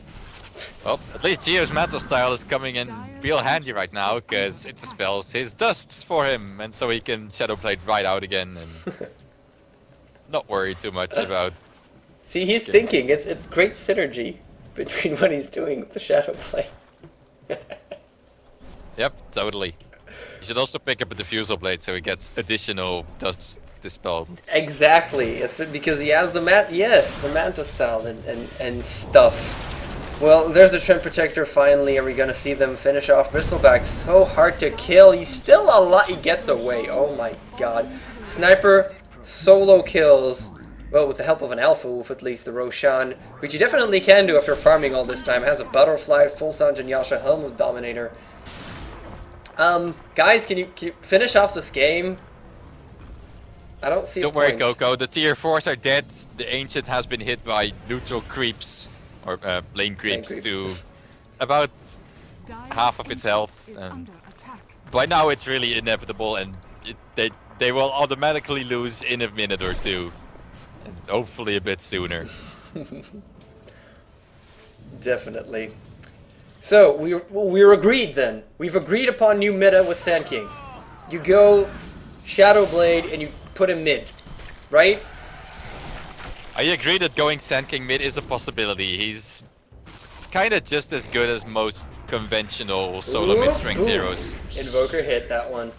Well, at least Gio's Manta style is coming in real handy right now, because it dispels his dusts for him, and so he can Shadowblade right out again, and not worry too much about... See, he's thinking. It's great synergy between what he's doing with the Shadowblade. Yep, totally. You should also pick up a Diffusal Blade so he gets additional dust dispelled. Exactly. It's because he has the the Manta style and stuff. Well, there's a Trend Protector finally. Are we gonna see them finish off Bristleback? So hard to kill. He's still alive. He gets away. Oh my god. Sniper solo kills. Well, with the help of an Alpha Wolf at least, the Roshan, which you definitely can do after farming all this time. Has a Butterfly, Full Sanjin Yasha, Helm of Dominator. Guys, can you finish off this game? I don't see. Don't worry, Coco. The tier 4s are dead. The Ancient has been hit by neutral creeps, or lane creeps, to about half of its health. By now, it's really inevitable, and they will automatically lose in a minute or two, and hopefully a bit sooner. Definitely. So we're agreed then. We've agreed upon new meta with Sand King. You go Shadowblade and you put him mid, right? I agree that going Sand King mid is a possibility. He's kind of just as good as most conventional solo mid-strength heroes. Invoker hit that one.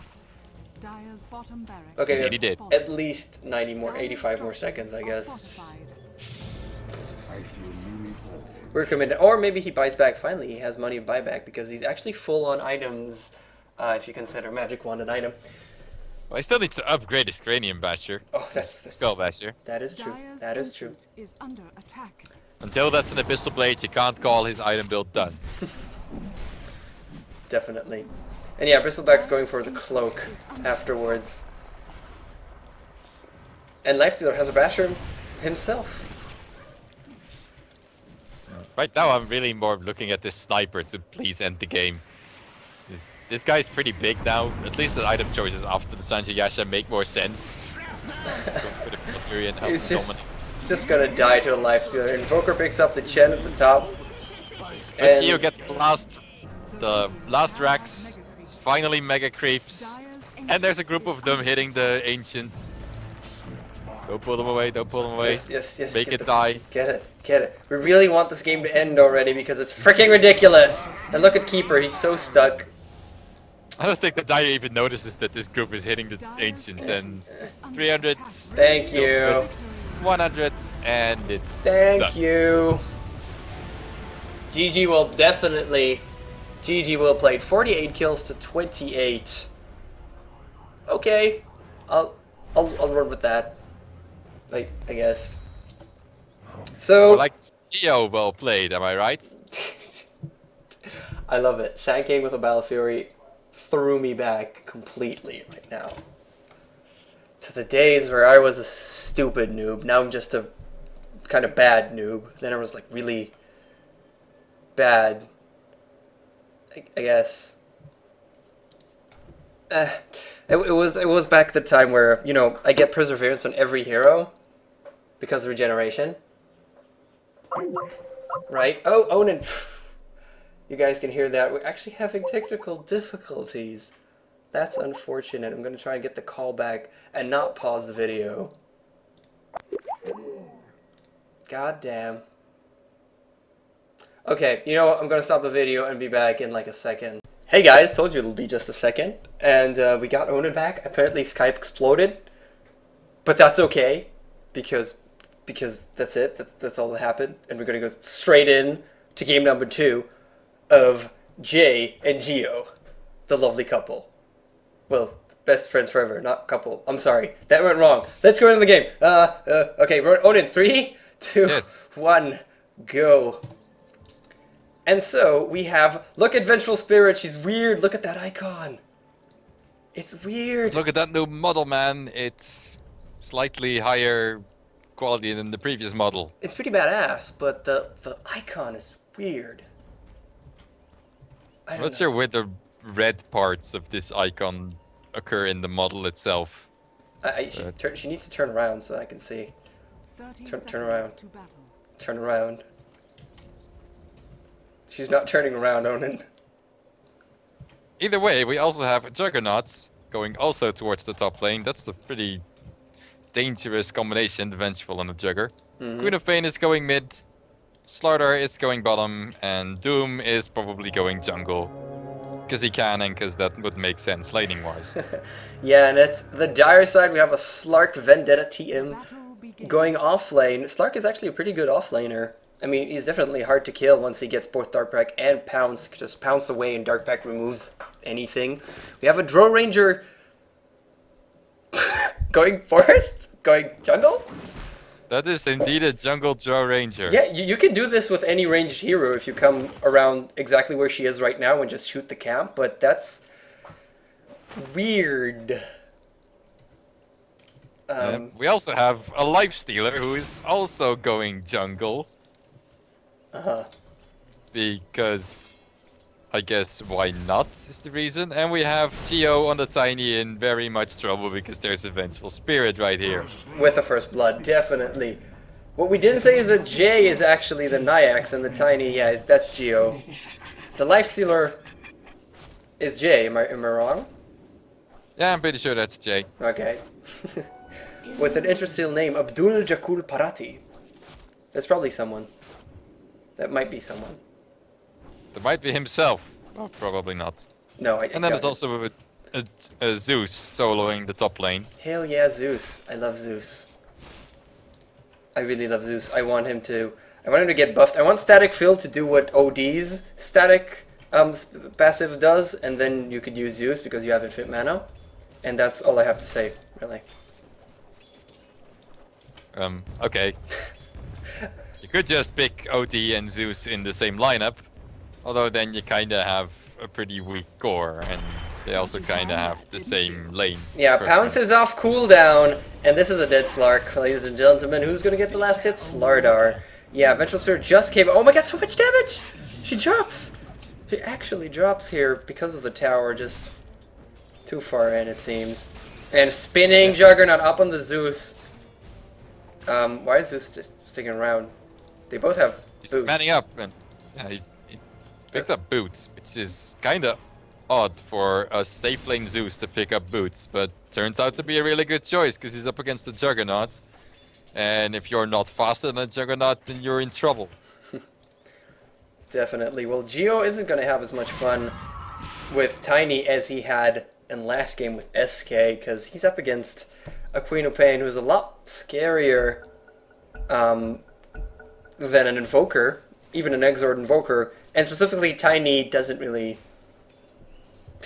Okay, Indeed he did. At least 90 more, 85 more seconds, I guess. We're committed. Or maybe he buys back. Finally, he has money to buy back because he's actually full on items, if you consider Magic Wand an item. Well, he still needs to upgrade his Cranium Basher. Oh, that's Skull Basher. That is true. That is true. Until that's an Abyssal Blade, you can't call his item build done. Definitely. And yeah, Bristleback's going for the cloak afterwards. And Lifestealer has a Basher himself. Right now, I'm really more looking at this sniper to please end the game. This guy's pretty big now. At least the item choices after the Sanji Yasha make more sense. He's just gonna die to a Lifestealer. Invoker picks up the Chen at the top. But Gio gets the last racks. Finally Mega Creeps. And there's a group of them hitting the Ancients. Don't pull them away, don't pull them away. Yes. Make it die. Get it. We really want this game to end already because it's freaking ridiculous. And look at Keeper, he's so stuck. I don't think the Dire even notices that this group is hitting the Ancient. And 300. Thank you. 100, and it's Thank done. you. GG will definitely... GG will played 48 kills to 28. Okay. I'll run with that. I guess. So... Well, like Gio well played, am I right? I love it. Sand King with a Battle Fury threw me back completely right now. To the days where I was a stupid noob. Now I'm just a kind of bad noob. Then I was like really bad. I guess. It was back at the time where, you know, I get Perseverance on every hero because of regeneration. Right? Oh, Onin. You guys can hear that. We're actually having technical difficulties. That's unfortunate. I'm going to try and get the call back and not pause the video. God damn. Okay, you know what? I'm going to stop the video and be back in like a second. Hey guys, told you it'll be just a second. And we got Onin back. Apparently Skype exploded. But that's okay. Because that's it. That's all that happened. And we're going to go straight in to game number 2. of Jay and Gio, the lovely couple. Well, best friends forever, not couple. I'm sorry, that went wrong. Let's go into the game. Okay, Onin, 3, 2, 1, go. And so we have, look at Vengeful Spirit. She's weird. Look at that icon. It's weird. Look at that new model, man. It's slightly higher quality than the previous model. It's pretty badass, but the icon is weird. I don't Not know. sure where the red parts of this icon occur in the model itself. She needs to turn around so I can see. 30 Turn around. seconds to battle. Turn around. She's not turning around, Onin. Either way, we also have Juggernaut going also towards the top lane. That's a pretty dangerous combination, the Vengeful and the Jugger. Queen of Pain is going mid, Slardar is going bottom, and Doom is probably going jungle. Because he can, and because that would make sense laning-wise. Yeah, and it's the dire side. We have a Slark Vendetta TM Battle begins. going off lane. Slark is actually a pretty good off laner. I mean, he's definitely hard to kill once he gets both Dark Pack and Pounce. Just pounce away and Dark Pack removes anything. We have a Drow Ranger going forest? Going jungle? That is indeed a jungle Drow Ranger. Yeah, you can do this with any ranged hero if you come around exactly where she is right now and just shoot the camp, but that's weird. We also have a Lifestealer who is also going jungle. Because I guess why not is the reason. And we have Gio on the Tiny in very much trouble because there's a Vengeful Spirit right here. With the first blood, definitely. What we didn't say is that Jay is actually the Nyax and the Tiny, yeah, that's Gio. The Lifestealer is Jay, am I wrong? Yeah, I'm pretty sure that's Jay. Okay. With an interesting name, Abdul Jakul Parati. That's probably someone. That might be someone. That might be himself. Oh, probably not. No, And then there's also a Zeus soloing the top lane. Hell yeah, Zeus. I love Zeus. I really love Zeus. I want him to get buffed. I want Static Fill to do what OD's static passive does, and then you could use Zeus because you have infinite mana. And that's all I have to say, really. Okay. You could just pick OD and Zeus in the same lineup, although then you kinda have a pretty weak core, and they also kinda have the same lane. Yeah, Pounce is off cooldown, and this is a dead Slark, ladies and gentlemen. Who's gonna get the last hit? Slardar. Yeah, Vengeful Spirit just came. Oh my god, so much damage! She drops! She actually drops here because of the tower, just too far in, it seems. And spinning Juggernaut up on the Zeus. Why is Zeus just sticking around? They both have He's boots. manning up, and yeah, he picked up boots, which is kinda odd for a safe lane Zeus to pick up boots, but turns out to be a really good choice because he's up against the Juggernaut. And if you're not faster than the Juggernaut, then you're in trouble. Definitely. Well, Gio isn't going to have as much fun with Tiny as he had in last game with SK, because he's up against a Queen of Pain who's a lot scarier than an Invoker, even an Exord Invoker, and specifically Tiny doesn't really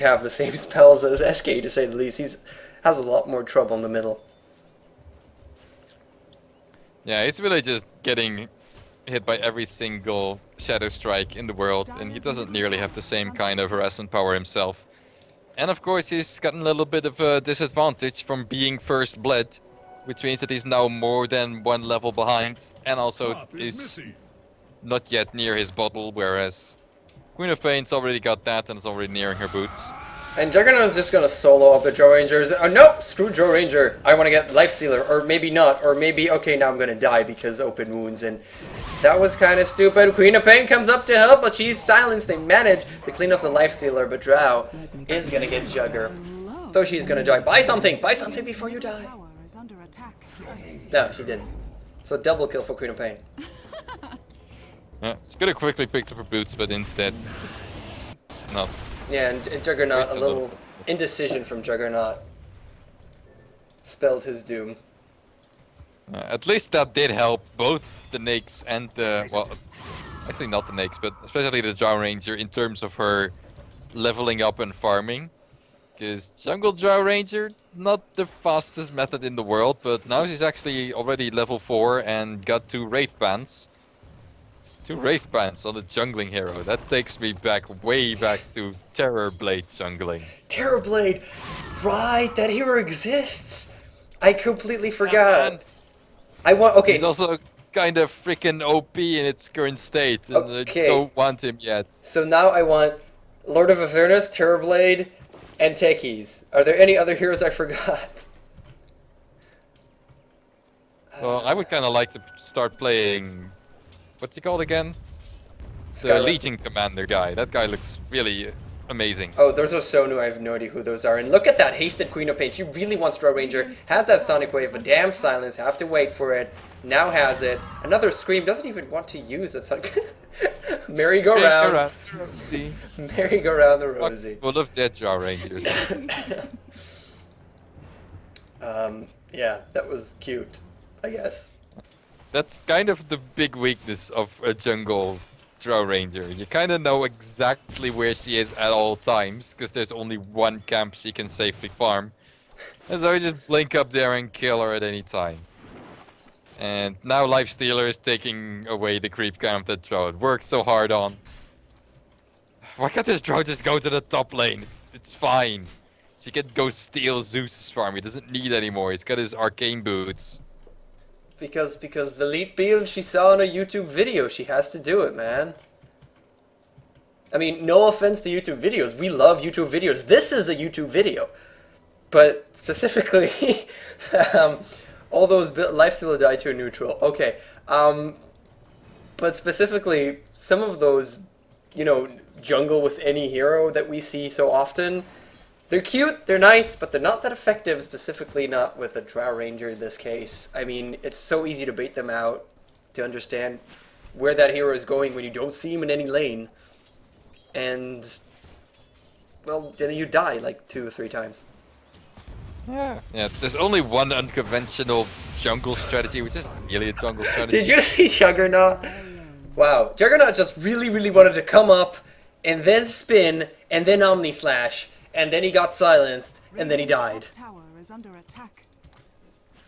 have the same spells as SK, to say the least. He has a lot more trouble in the middle. Yeah, he's really just getting hit by every single Shadow Strike in the world, and he doesn't nearly have the same kind of harassment power himself. And of course he's gotten a little bit of a disadvantage from being first blood, which means that he's now more than one level behind, and also is not yet near his bottle, whereas Queen of Pain's already got that and is already nearing her boots. And Juggernaut is just going to solo up the Drow Rangers. Oh, no! Screw Drow Ranger. I want to get Lifestealer. Or maybe not. Or maybe, okay, now I'm going to die because open wounds. And that was kind of stupid. Queen of Pain comes up to help, but she's silenced. They manage to clean up the Lifestealer, but Drow is going to get Jugger. So she's going to die. Buy something! Buy something before you die! Tower is under attack. No, she didn't. So double kill for Queen of Pain. Yeah, she could have quickly picked up her boots, but instead, just not. Yeah, and Juggernaut, Wasted a little indecision from Juggernaut spelled his doom. At least that did help both the Nakes and the, well, Actually, not the Nyx, but especially the Drow Ranger in terms of her leveling up and farming. Because Jungle Drow Ranger, not the fastest method in the world, but now she's actually already level 4 and got 2 Wraith Bands. 2 Wraith Bands on the jungling hero. That takes me back, way back to Terrorblade jungling. Terrorblade! Right, that hero exists! I completely forgot. I want, okay. He's also kind of freaking OP in its current state, and Okay. I don't want him yet. So now I want Lord of Avernus, Terrorblade, and Techies. Are there any other heroes I forgot? Well, I would kind of like to start playing... What's he called again? The Scarlet. Legion Commander guy. That guy looks really amazing. Oh, those are so new, I have no idea who those are. And look at that hasted Queen of Pain. She really wants Drow Ranger. Has that Sonic Wave, but damn silence. Have to wait for it. Now has it. Another Scream. Doesn't even want to use that Sonic... Merry-go-round. See? Merry-go-round the Rosie. Full of dead Drow Rangers. Yeah, that was cute, I guess. That's kind of the big weakness of a jungle Drow Ranger. You kind of know exactly where she is at all times, because there's only one camp she can safely farm. And so you just blink up there and kill her at any time. And now Lifestealer is taking away the creep camp that Drow had worked so hard on. Why can't this Drow just go to the top lane? It's fine. She can go steal Zeus's farm. He doesn't need anymore. He's got his arcane boots. Because the lead build she saw in a YouTube video, she has to do it, man. I mean, no offense to YouTube videos. We love YouTube videos. This is a YouTube video. But specifically, all those lifesteal die to a neutral. Okay. But specifically, some of those, you know, jungle with any hero that we see so often, they're cute, they're nice, but they're not that effective, specifically not with a Drow Ranger in this case. I mean, it's so easy to bait them out, to understand where that hero is going when you don't see him in any lane. And, well, then you die like 2 or 3 times. Yeah, there's only one unconventional jungle strategy, which is really a jungle strategy. Did you see Juggernaut? Wow, Juggernaut just really wanted to come up, and then spin, and then Omni Slash. And then he got silenced, and then he died. Tower is under attack.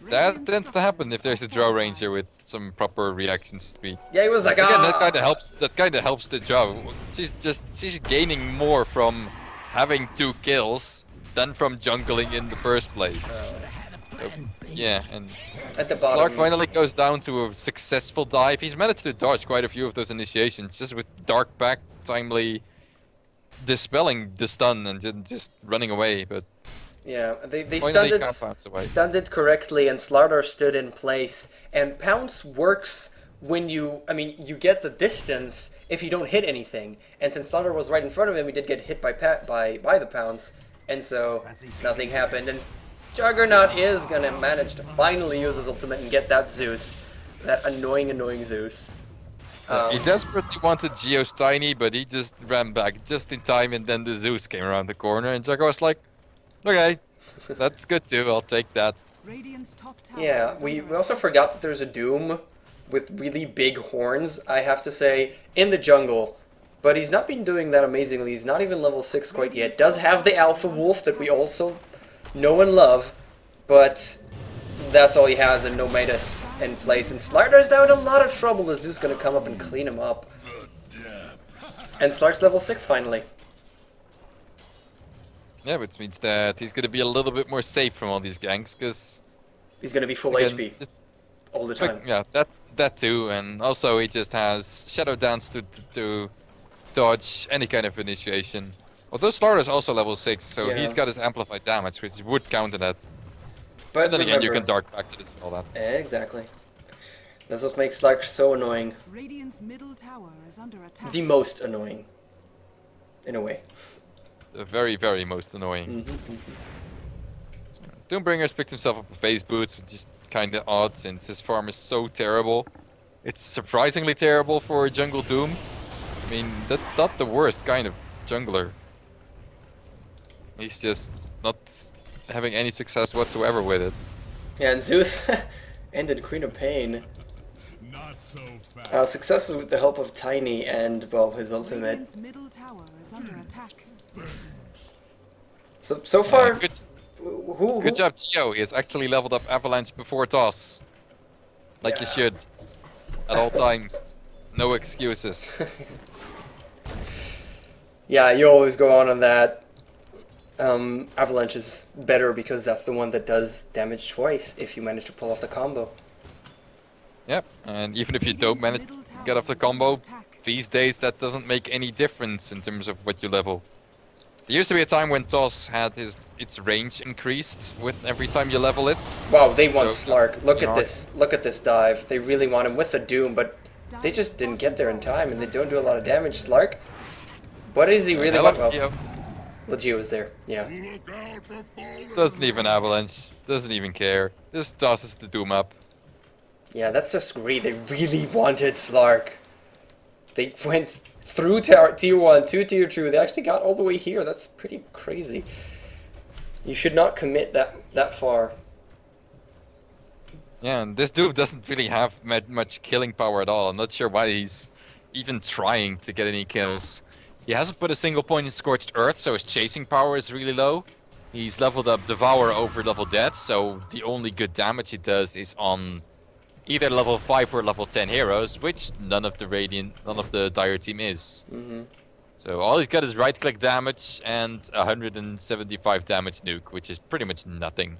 That tends to happen if there's a Drow Ranger with some proper reaction speed. Yeah, he was like, Again, that ah! kind of helps. That kind of helps the Drow. She's gaining more from having 2 kills than from jungling in the first place. So yeah, and At the bottom. Slark finally goes down to a successful dive. He's managed to dodge quite a few of those initiations just with Dark Pact, timely dispelling the stun and just running away, but yeah, they finally stunned it correctly, and Slardar stood in place. And Pounce works when you get the distance if you don't hit anything. And since Slardar was right in front of him, he did get hit by the Pounce, and so nothing happened. And Juggernaut is gonna manage to finally use his ultimate and get that Zeus, that annoying Zeus. He desperately wanted Gio's tiny, but he just ran back just in time, and then the Zeus came around the corner, and Jugger was like, okay, that's good too, I'll take that. Radiant's top tower Yeah, is we under also forgot that there's a Doom with really big horns, I have to say, in the jungle. But he's not been doing that amazingly. He's not even level 6 quite yet. Does have the Alpha Wolf that we also know and love, but that's all he has, and no Midas in place. And Slardar's now in a lot of trouble. The Zeus gonna come up and clean him up. And Slark's level 6 finally. Yeah, which means that he's gonna be a little bit more safe from all these ganks, because He's gonna be full again, HP just all the time. yeah, that too, and also he just has Shadow Dance to dodge any kind of initiation. Although Slardar is also level 6, so Yeah. he's got his amplified damage, which would counter that. But And then again, you remember- can Dark Pact to dispel that. Exactly. That's what makes Slark so annoying. Radiant's middle tower is under attack. The most annoying. In a way. The very most annoying. Mm-hmm. Doombringer's picked himself up with phase boots, which is kinda odd since his farm is so terrible. It's surprisingly terrible for a jungle Doom. I mean, that's not the worst kind of jungler. He's just not having any success whatsoever with it. Yeah, and Zeus ended Queen of Pain. Not so fast. Successful with the help of Tiny and, well, his ultimate. Radiant's middle tower is under attack. So far, Good, who good job, Gio. He has actually leveled up Avalanche before toss. Like you Yeah. should. At all times. No excuses. Yeah, you always go on that. Avalanche is better because that's the one that does damage twice if you manage to pull off the combo. Yep, and even if you don't manage to get off the combo, these days that doesn't make any difference in terms of what you level. There used to be a time when Toss had its range increased with every time you level it. Wow, they want So, Slark. Look you at know, this. Look at this dive. They really want him with the Doom, but they just didn't get there in time, and they don't do a lot of damage. Slark, what does he really Hello, want? Well, Gio. Legio was there. Yeah. Doesn't even Avalanche, doesn't even care. Just tosses the Doom up. Yeah, that's just great. They really wanted Slark. They went through tier 1 to tier 2. They actually got all the way here. That's pretty crazy. You should not commit that far. Yeah, and this dude doesn't really have much killing power at all. I'm not sure why he's even trying to get any kills. He hasn't put a single point in Scorched Earth, so his chasing power is really low. He's leveled up Devour over level Death, so the only good damage he does is on either level 5 or level 10 heroes, which none of the Dire team is. So all he's got is right-click damage and 175 damage nuke, which is pretty much nothing.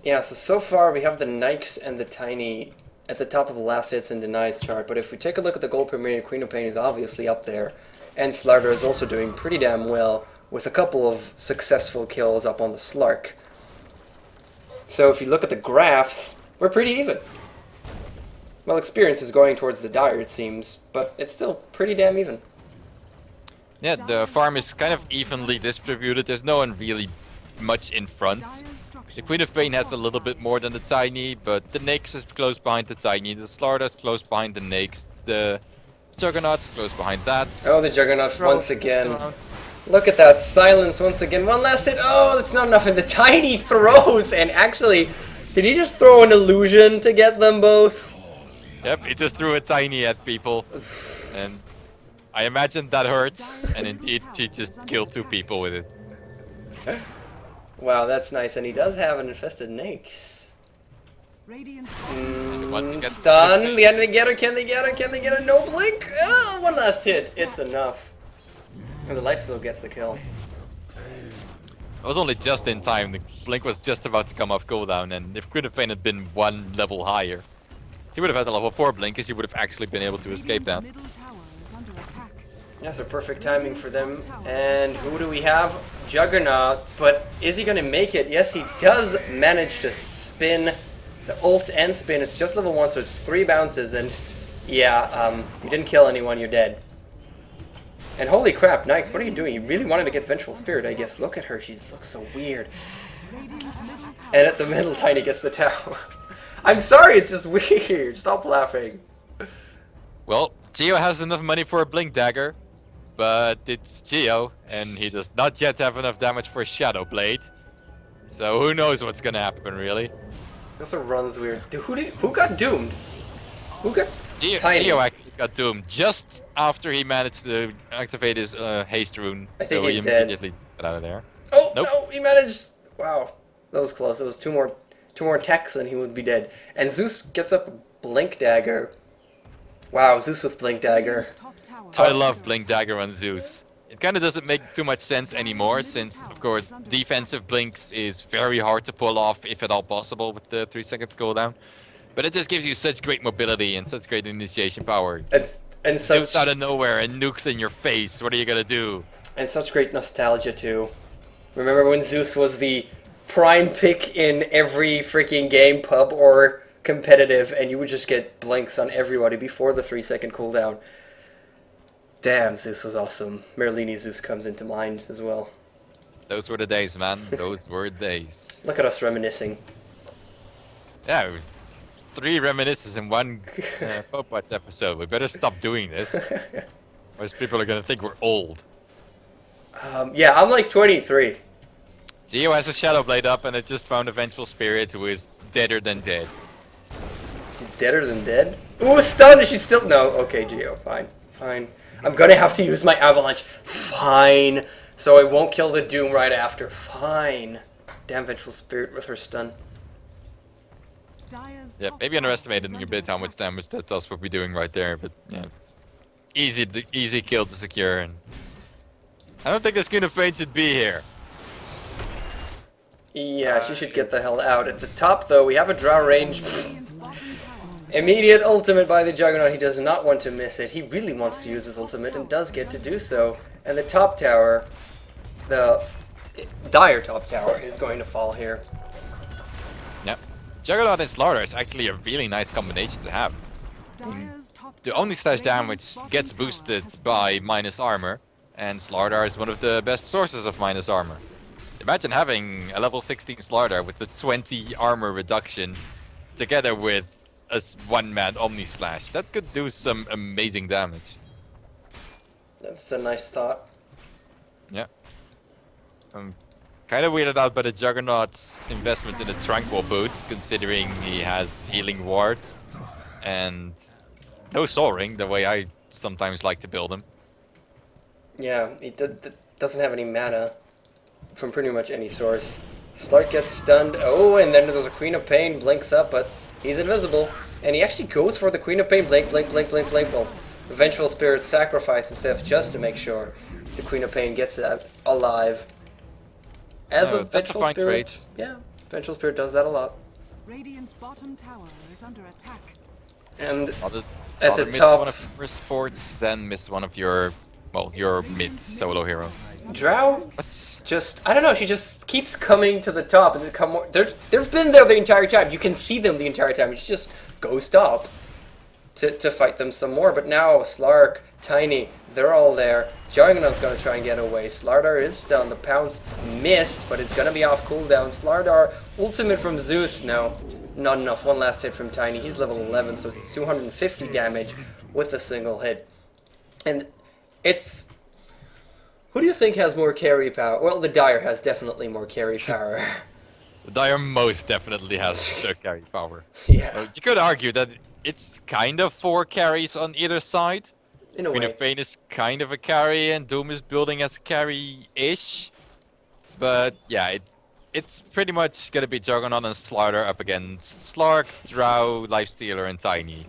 Yeah, so far we have the Nikes and the Tiny at the top of the last hits and denies chart, but if we take a look at the gold per minute, Queen of Pain is obviously up there, and Slarder is also doing pretty damn well with a couple of successful kills up on the Slark. So if you look at the graphs, we're pretty even. Well, experience is going towards the Dire, it seems, but it's still pretty damn even. Yeah, the farm is kind of evenly distributed. There's no one really much in front. The Queen of Pain has a little bit more than the Tiny, but the Nyx is close behind the Tiny, the Slarder is close behind the Nyx, the Juggernaut's close behind that. Oh, the Juggernaut Throw once again. around. Look at that silence once again. One last hit. Oh, that's not enough. And the Tiny throws. And actually, did he just throw an illusion to get them both? Yep, he just threw a Tiny at people. And I imagine that hurts. And indeed, he just killed 2 people with it. Wow, that's nice. And he does have an infested Nyx. Radiant's Once again, Stun. Can they get her? Can they get her? Can they get her? No blink. Oh, one last hit. It's enough. And the life still gets the kill. I was only just in time. The blink was just about to come off cooldown, and if Queen of Pain had been 1 level higher, she would have had a level 4 blink, because she would have actually been able to escape that. middle tower is under attack. Yeah, so perfect timing for them. And who do we have? Juggernaut. But is he going to make it? Yes, he does manage to spin the ult and spin. It's just level 1, so it's 3 bounces. And yeah, you didn't kill anyone, you're dead. And holy crap, Nikes, what are you doing? You really wanted to get Vengeful Spirit, I guess. Look at her, she looks so weird. Radiant's middle tower. And at the middle, Tiny gets the tower. I'm sorry, it's just weird. Stop laughing. Well, Gio has enough money for a Blink Dagger, but it's Gio, and he does not yet have enough damage for a Shadow Blade. So who knows what's gonna happen, really? He also runs weird. Dude, who got doomed? Who got Tiny? Gio actually got doomed just after he managed to activate his haste rune, I think so he he's dead. immediately got out of there. Oh, Nope. no, he managed. Wow, that was close. It was two more attacks and he would be dead. And Zeus gets up a Blink Dagger. Wow, Zeus with Blink Dagger. Top tower. I love Blink Dagger on Zeus. It kind of doesn't make too much sense anymore, since, of course, defensive blinks is very hard to pull off, if at all possible, with the 3 seconds cooldown. But it just gives you such great mobility and such great initiation power. And Zeus such out of nowhere and nukes in your face. What are you gonna do? and such great nostalgia too. Remember when Zeus was the prime pick in every freaking game, pub or competitive, and you would just get blinks on everybody before the 3 second cooldown. Damn, Zeus was awesome. Merlini Zeus comes into mind as well. Those were the days, man. Those were days. Look at us reminiscing. Yeah, 3 reminiscences in one Pubwatch episode. We better stop doing this. Or else people are gonna think we're old. Yeah, I'm like 23. Gio has a Shadow Blade up and I just found a Vengeful Spirit who is deader than dead. deader than dead. Ooh, stun! She's still... No, okay, Gio, fine. Fine. I'm gonna have to use my avalanche. Fine. So I won't kill the Doom right after. Fine. Damn Vengeful Spirit with her stun. Yeah, maybe underestimated a bit how much damage that does what we're doing right there, but yeah, it's easy kill to secure, and I don't think this Queen of Pain should be here. Yeah, she should get the hell out. At the top, though, we have a Drow range. Immediate ultimate by the Juggernaut. He does not want to miss it. He really wants to use his ultimate and does get to do so. And the top tower, the dire top tower, is going to fall here. Yep. Juggernaut and Slaughter is actually a really nice combination to have. The only slash damage gets boosted by minus armor, and Slaughter is one of the best sources of minus armor. Imagine having a level 16 Slaughter with the 20 armor reduction together with a one-man Omni Slash. That could do some amazing damage. That's a nice thought. Yeah. I'm kind of weirded out by the Juggernaut's investment in the Tranquil Boots, considering he has Healing Ward and no Soul Ring, the way I sometimes like to build him. Yeah, he doesn't have any mana from pretty much any source. Slark gets stunned. Oh, and then there's a Queen of Pain, blinks up, but he's invisible. And he actually goes for the Queen of Pain, blink, blink, blink, blink, blink. Well, Vengeful Spirit sacrifices himself just to make sure the Queen of Pain gets alive. As a Vengeful Spirit, trait. Yeah, Vengeful Spirit does that a lot. Radiant's bottom tower is under attack. And at the miss top, one of your supports, then miss one of your, well, your mid solo hero. Drow That's just, I don't know, she just keeps coming to the top and they come more. They've been there the entire time. You can see them the entire time. She just goes up to fight them some more. But now Slark, Tiny, they're all there. Juggernaut's gonna try and get away. Slardar is stunned. The pounce missed, but it's gonna be off cooldown. Slardar, ultimate from Zeus. No, not enough. One last hit from Tiny. He's level 11, so it's 250 damage with a single hit. And it's... Who do you think has more carry power? Well, the Dire has definitely more carry power. The Dire most definitely has the carry power. Yeah. You could argue that it's kind of 4 carries on either side. In a Queen way. of Pain is kind of a carry, and Doom is building as a carry-ish. But yeah, it's pretty much gonna be Juggernaut and Slaughter up against Slark, Drow, Lifestealer, and Tiny.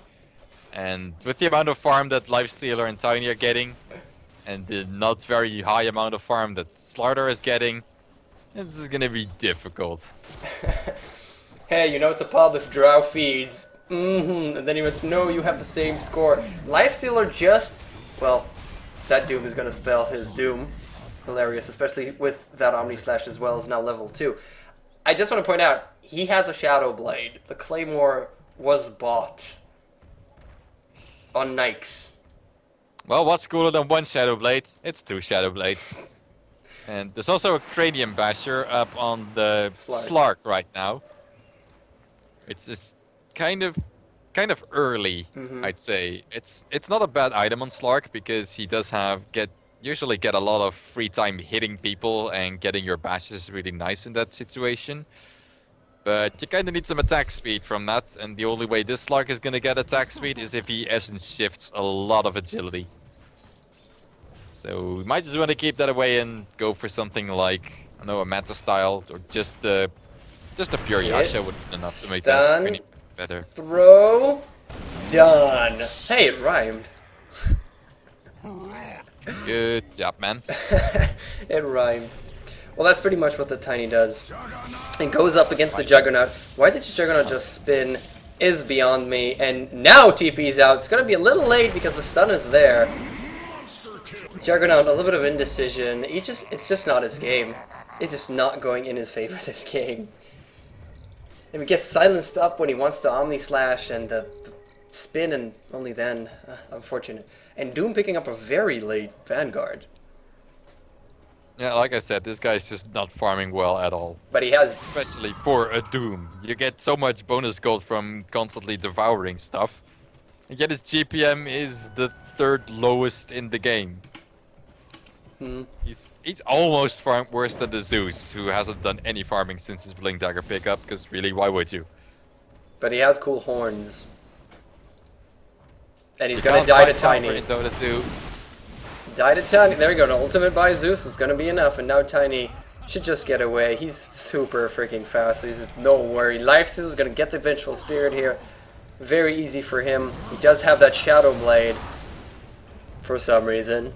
And with the amount of farm that Lifestealer and Tiny are getting, and the not very high amount of farm that Slaughter is getting, this is gonna be difficult. Hey, you know it's a pub if Drow feeds. And then he went, no, you have the same score. Lifestealer just... Well, that Doom is gonna spell his Doom. Hilarious, especially with that Omni Slash as well as now level 2. I just want to point out, he has a Shadow Blade. The Claymore was bought on Nikes. Well, what's cooler than 1 Shadow Blade? It's 2 Shadow Blades. And there's also a Cranium Basher up on the Slark right now. It's just kind of early, I'd say. It's not a bad item on Slark because he does usually get a lot of free time hitting people, and getting your bashes is really nice in that situation. But you kind of need some attack speed from that, and the only way this Slark is gonna get attack speed is if he essence shifts a lot of agility. So we might just want to keep that away and go for something like, I don't know, a Manta style, or just a pure Yasha would be enough to make that really better. Throw. Done. Hey, it rhymed. Good job, man. It rhymed. Well, that's pretty much what the Tiny does. It goes up against the Juggernaut. Why did the Juggernaut just spin is beyond me. And now TP's out. It's going to be a little late because the stun is there. Juggernaut, a little bit of indecision. It's just not his game. It's just not going in his favor this game. And he gets silenced up when he wants to Omni Slash and the spin, and only then. Unfortunate. And Doom picking up a very late Vanguard. Yeah, like I said, this guy's just not farming well at all. But he has... Especially for a Doom. You get so much bonus gold from constantly devouring stuff. And yet his GPM is the 3rd lowest in the game. He's almost farmed worse than the Zeus, who hasn't done any farming since his Blink Dagger pickup, because really, why would you? But he has cool horns. And he's gonna die to Tiny. Dota 2. Die to Tiny. There we go. The ultimate by Zeus is gonna be enough, and now Tiny should just get away. He's super freaking fast, so he's no worry. Lifesteal is gonna get the Vengeful Spirit here. Very easy for him. He does have that Shadow Blade for some reason.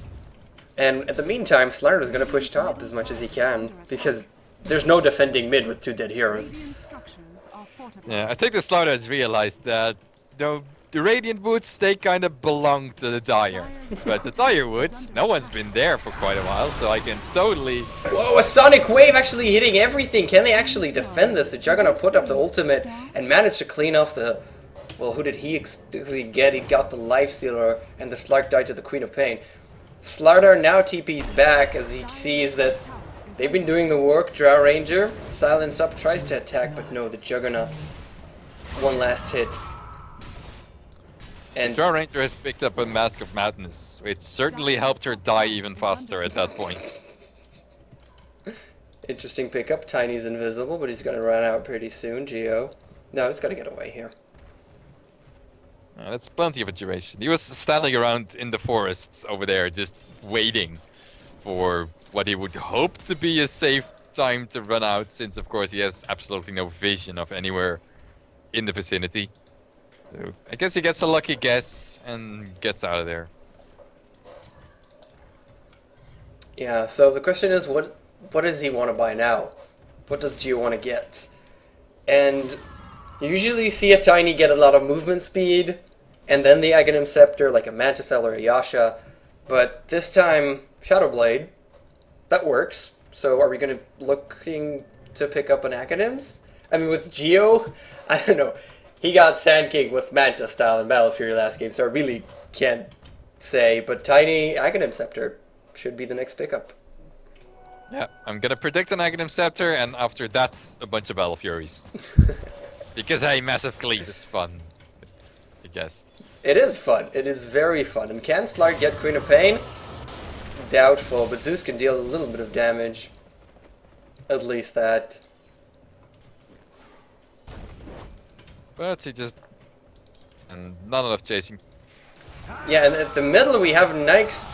And at the meantime, Slarder is gonna push top as much as he can because there's no defending mid with 2 dead heroes. Yeah, I think the Slarder has realized that, you know, the Radiant Woods, they kind of belong to the Dire. But the Dire Woods, no one's been there for quite a while, so I can totally... Whoa, a Sonic Wave actually hitting everything! Can they actually defend this? The Juggernaut put up the ultimate and managed to clean off the... Well, who did he explicitly get? He got the Lifestealer, and the Slark died to the Queen of Pain. Slardar now TP's back as he sees that they've been doing the work. Drow Ranger, Silence Up, tries to attack, but no, the Juggernaut. One last hit. And Drow Ranger has picked up a Mask of Madness, which certainly helped her die even faster at that point. Interesting pickup. Tiny's invisible, but he's gonna run out pretty soon. Gio. No, he's gotta get away here. That's plenty of a duration. He was standing around in the forests over there, just waiting for what he would hope to be a safe time to run out, since of course he has absolutely no vision of anywhere in the vicinity. So I guess he gets a lucky guess and gets out of there. Yeah, so the question is, what does he want to buy now? What does Gio want to get? And you usually see a Tiny get a lot of movement speed, and then the Aghanim Scepter, like a Manticell or a Yasha. But this time, Shadow Blade, that works. So are we going to looking to pick up an Aghanims? I mean, with Gio, I don't know. He got Sand King with Manta style in Battle Fury last game, so I really can't say. But Tiny Aghanim Scepter should be the next pickup. Yeah, I'm gonna predict an Aghanim Scepter, and after that, a bunch of Battle Furies. Because hey, Massive Cleave is fun, I guess. It is fun. It is very fun. And can Slark get Queen of Pain? Doubtful, but Zeus can deal a little bit of damage. At least that. But he just... and not enough chasing. Yeah, and at the middle we have Nyx.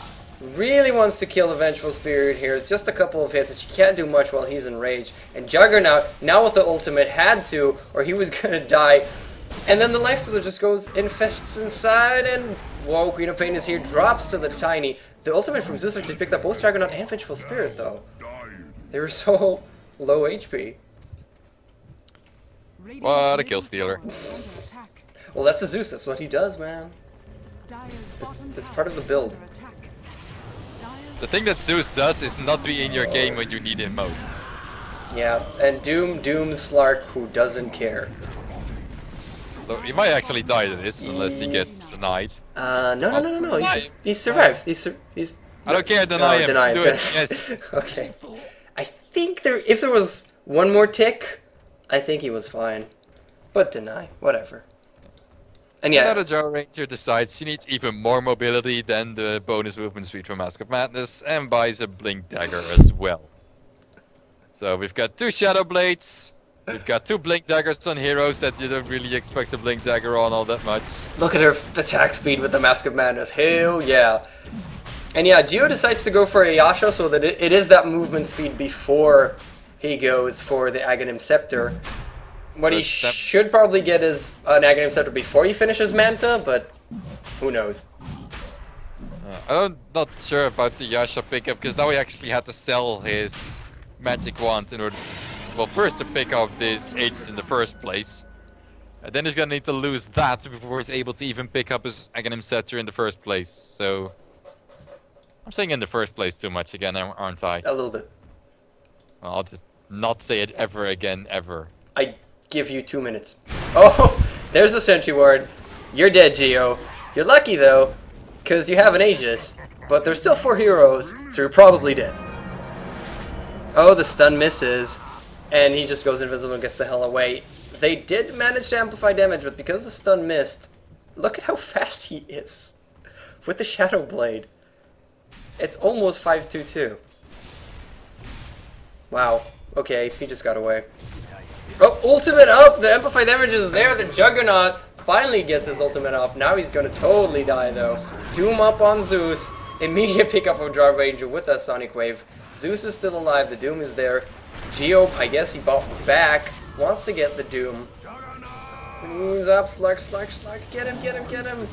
Really wants to kill the Vengeful Spirit here. It's just a couple of hits, and she can't do much while he's enraged. And Juggernaut, now with the ultimate, had to, or he was gonna die. And then the Lifestealer just goes, infests inside, and whoa, Queen of Pain is here, drops to the Tiny. The ultimate from Zeus actually picked up both Juggernaut and Vengeful Spirit, though. They were so low HP. What a kill stealer. Well, that's a Zeus, that's what he does, man. It's part of the build. The thing that Zeus does is not be in your game when you need him most. Yeah, and Doom Slark, who doesn't care. So he might actually die to this, unless he gets denied. No. He survives. He's I don't care, deny him. Deny Do him. it, yes. Okay. I think if there was one more tick, I think he was fine. But deny, whatever. And yeah. Now the Drow Ranger decides she needs even more mobility than the bonus movement speed from Mask of Madness, and buys a Blink Dagger as well. So we've got 2 Shadow Blades, we've got 2 Blink Daggers on heroes that you don't really expect a Blink Dagger on all that much. Look at her attack speed with the Mask of Madness. Hell yeah. And yeah, Gio decides to go for a Yasha so that it is that movement speed before he goes for the Aghanim Scepter. What he should probably get is an Aghanim Scepter before he finishes Manta, but who knows. I'm not sure about the Yasha pickup, because now he actually had to sell his Magic Wand in order to, well, first to pick up this Aegis in the first place. And then he's gonna need to lose that before he's able to even pick up his Aghanim Scepter in the first place. So I'm saying in the first place too much again, aren't I? A little bit. Well, I'll just not say it ever again, ever. I give you 2 minutes. Oh, there's a Sentry Ward. You're dead, Gio. You're lucky though, because you have an Aegis, but there's still 4 heroes, so you're probably dead. Oh, the stun misses, and he just goes invisible and gets the hell away. They did manage to amplify damage, but because the stun missed, look at how fast he is with the Shadow Blade. It's almost 5-2-2. Wow. Okay, he just got away. Oh, ultimate up! The amplified damage is there. The Juggernaut finally gets his ultimate off. Now he's gonna totally die though. Doom up on Zeus. Immediate pickup of Drow Ranger with that Sonic Wave. Zeus is still alive, the Doom is there. Gio, I guess he bought back, wants to get the Doom. Moves up, Slark, get him.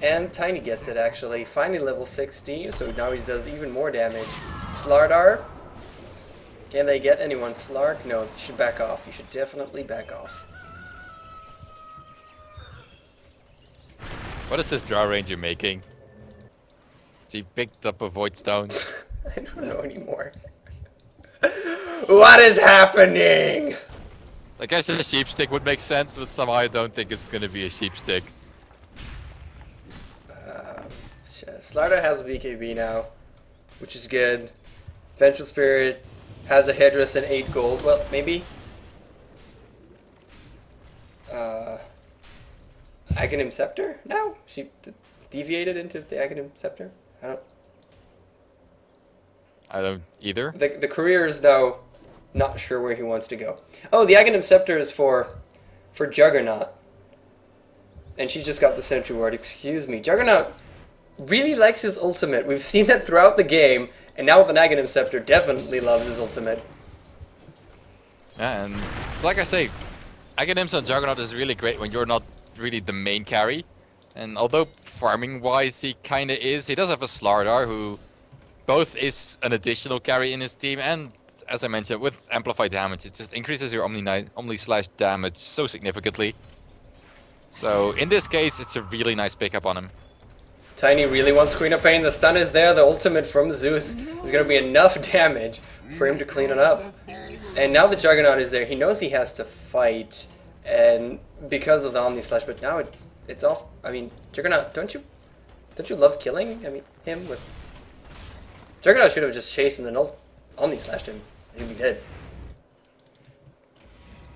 And Tiny gets it actually. Finally level 60, so now he does even more damage. Slardar. Can they get anyone? Slark? No, you should back off. You should definitely back off. What is this Drow Ranger making? She picked up a Void Stone. I don't know anymore. What is happening? I guess a sheep stick would make sense, but somehow I don't think it's gonna be a sheep stick. Slardar has a BKB now, which is good. Vengeful Spirit has a headdress and 8 gold. Well, maybe. Aghanim Scepter? No, she deviated into the Aghanim Scepter. I don't either. The career is now not sure where he wants to go. Oh, the Aghanim Scepter is for Juggernaut. And she just got the Sentry Ward. Excuse me. Juggernaut really likes his ultimate. We've seen that throughout the game. And now with an Aghanim Scepter, definitely loves his ultimate. Yeah, and like I say, Aghanims on Juggernaut is really great when you're not really the main carry. And although farming-wise he kinda is, he does have a Slardar who both is an additional carry in his team, and as I mentioned, with amplified damage, it just increases your Omni slash damage so significantly. So in this case, it's a really nice pickup on him. Tiny really wants Queen of Pain. The stun is there. The ultimate from Zeus is going to be enough damage for him to clean it up. And now the Juggernaut is there. He knows he has to fight, and because of the Omni Slash, but now it's off. I mean, Juggernaut, don't you love killing? I mean, him with Juggernaut should have just chased and then Omni Slashed him. He'd be dead.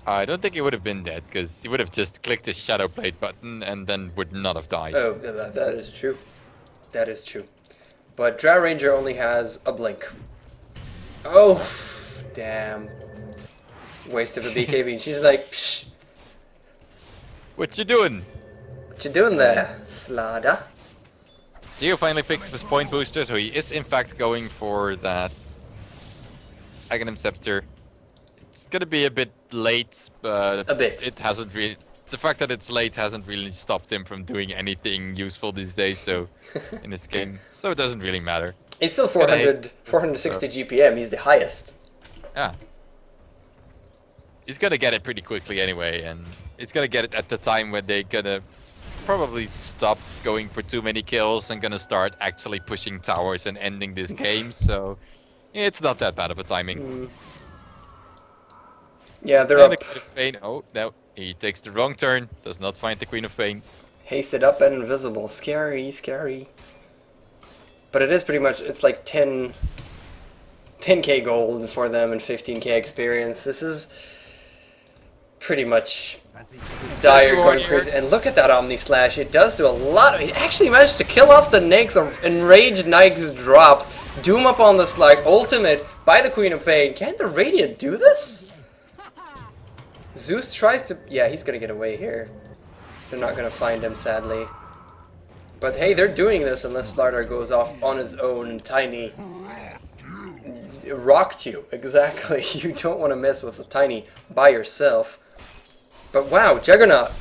I don't think he would have been dead, because he would have just clicked the Shadow Blade button and then would not have died. Oh, that is true. That is true. But Drow Ranger only has a blink. Oh, damn. Waste of a BKB. She's like, psh. What you doing? What you doing there, Slada? Gio finally picks up his point booster, so he is in fact going for that Aghanim Scepter. It's gonna be a bit late, but a bit. It hasn't really. The fact that it's late hasn't really stopped him from doing anything useful these days. So in this game, so it doesn't really matter. He's still 460 GPM. He's the highest. Yeah. He's gonna get it pretty quickly anyway, and he's gonna get it at the time when they're gonna probably stop going for too many kills and gonna start actually pushing towers and ending this game. So it's not that bad of a timing. Yeah, they're and up. The Queen of Pain. Oh no, he takes the wrong turn. Does not find the Queen of Pain. Hasted up and invisible. Scary, scary. But it is pretty much. It's like 10k gold for them and 15k experience. This is pretty much dire going crazy. And look at that Omni Slash. It does do a lot. It actually managed to kill off the Nyx. Enraged Nyx drops. Doom up on the Slag. Ultimate by the Queen of Pain. Can the Radiant do this? Zeus tries to... Yeah, he's gonna get away here. They're not gonna find him, sadly. But hey, they're doing this unless Slardar goes off on his own and Tiny... rocked you, exactly. You don't want to mess with a Tiny by yourself. But wow, Juggernaut.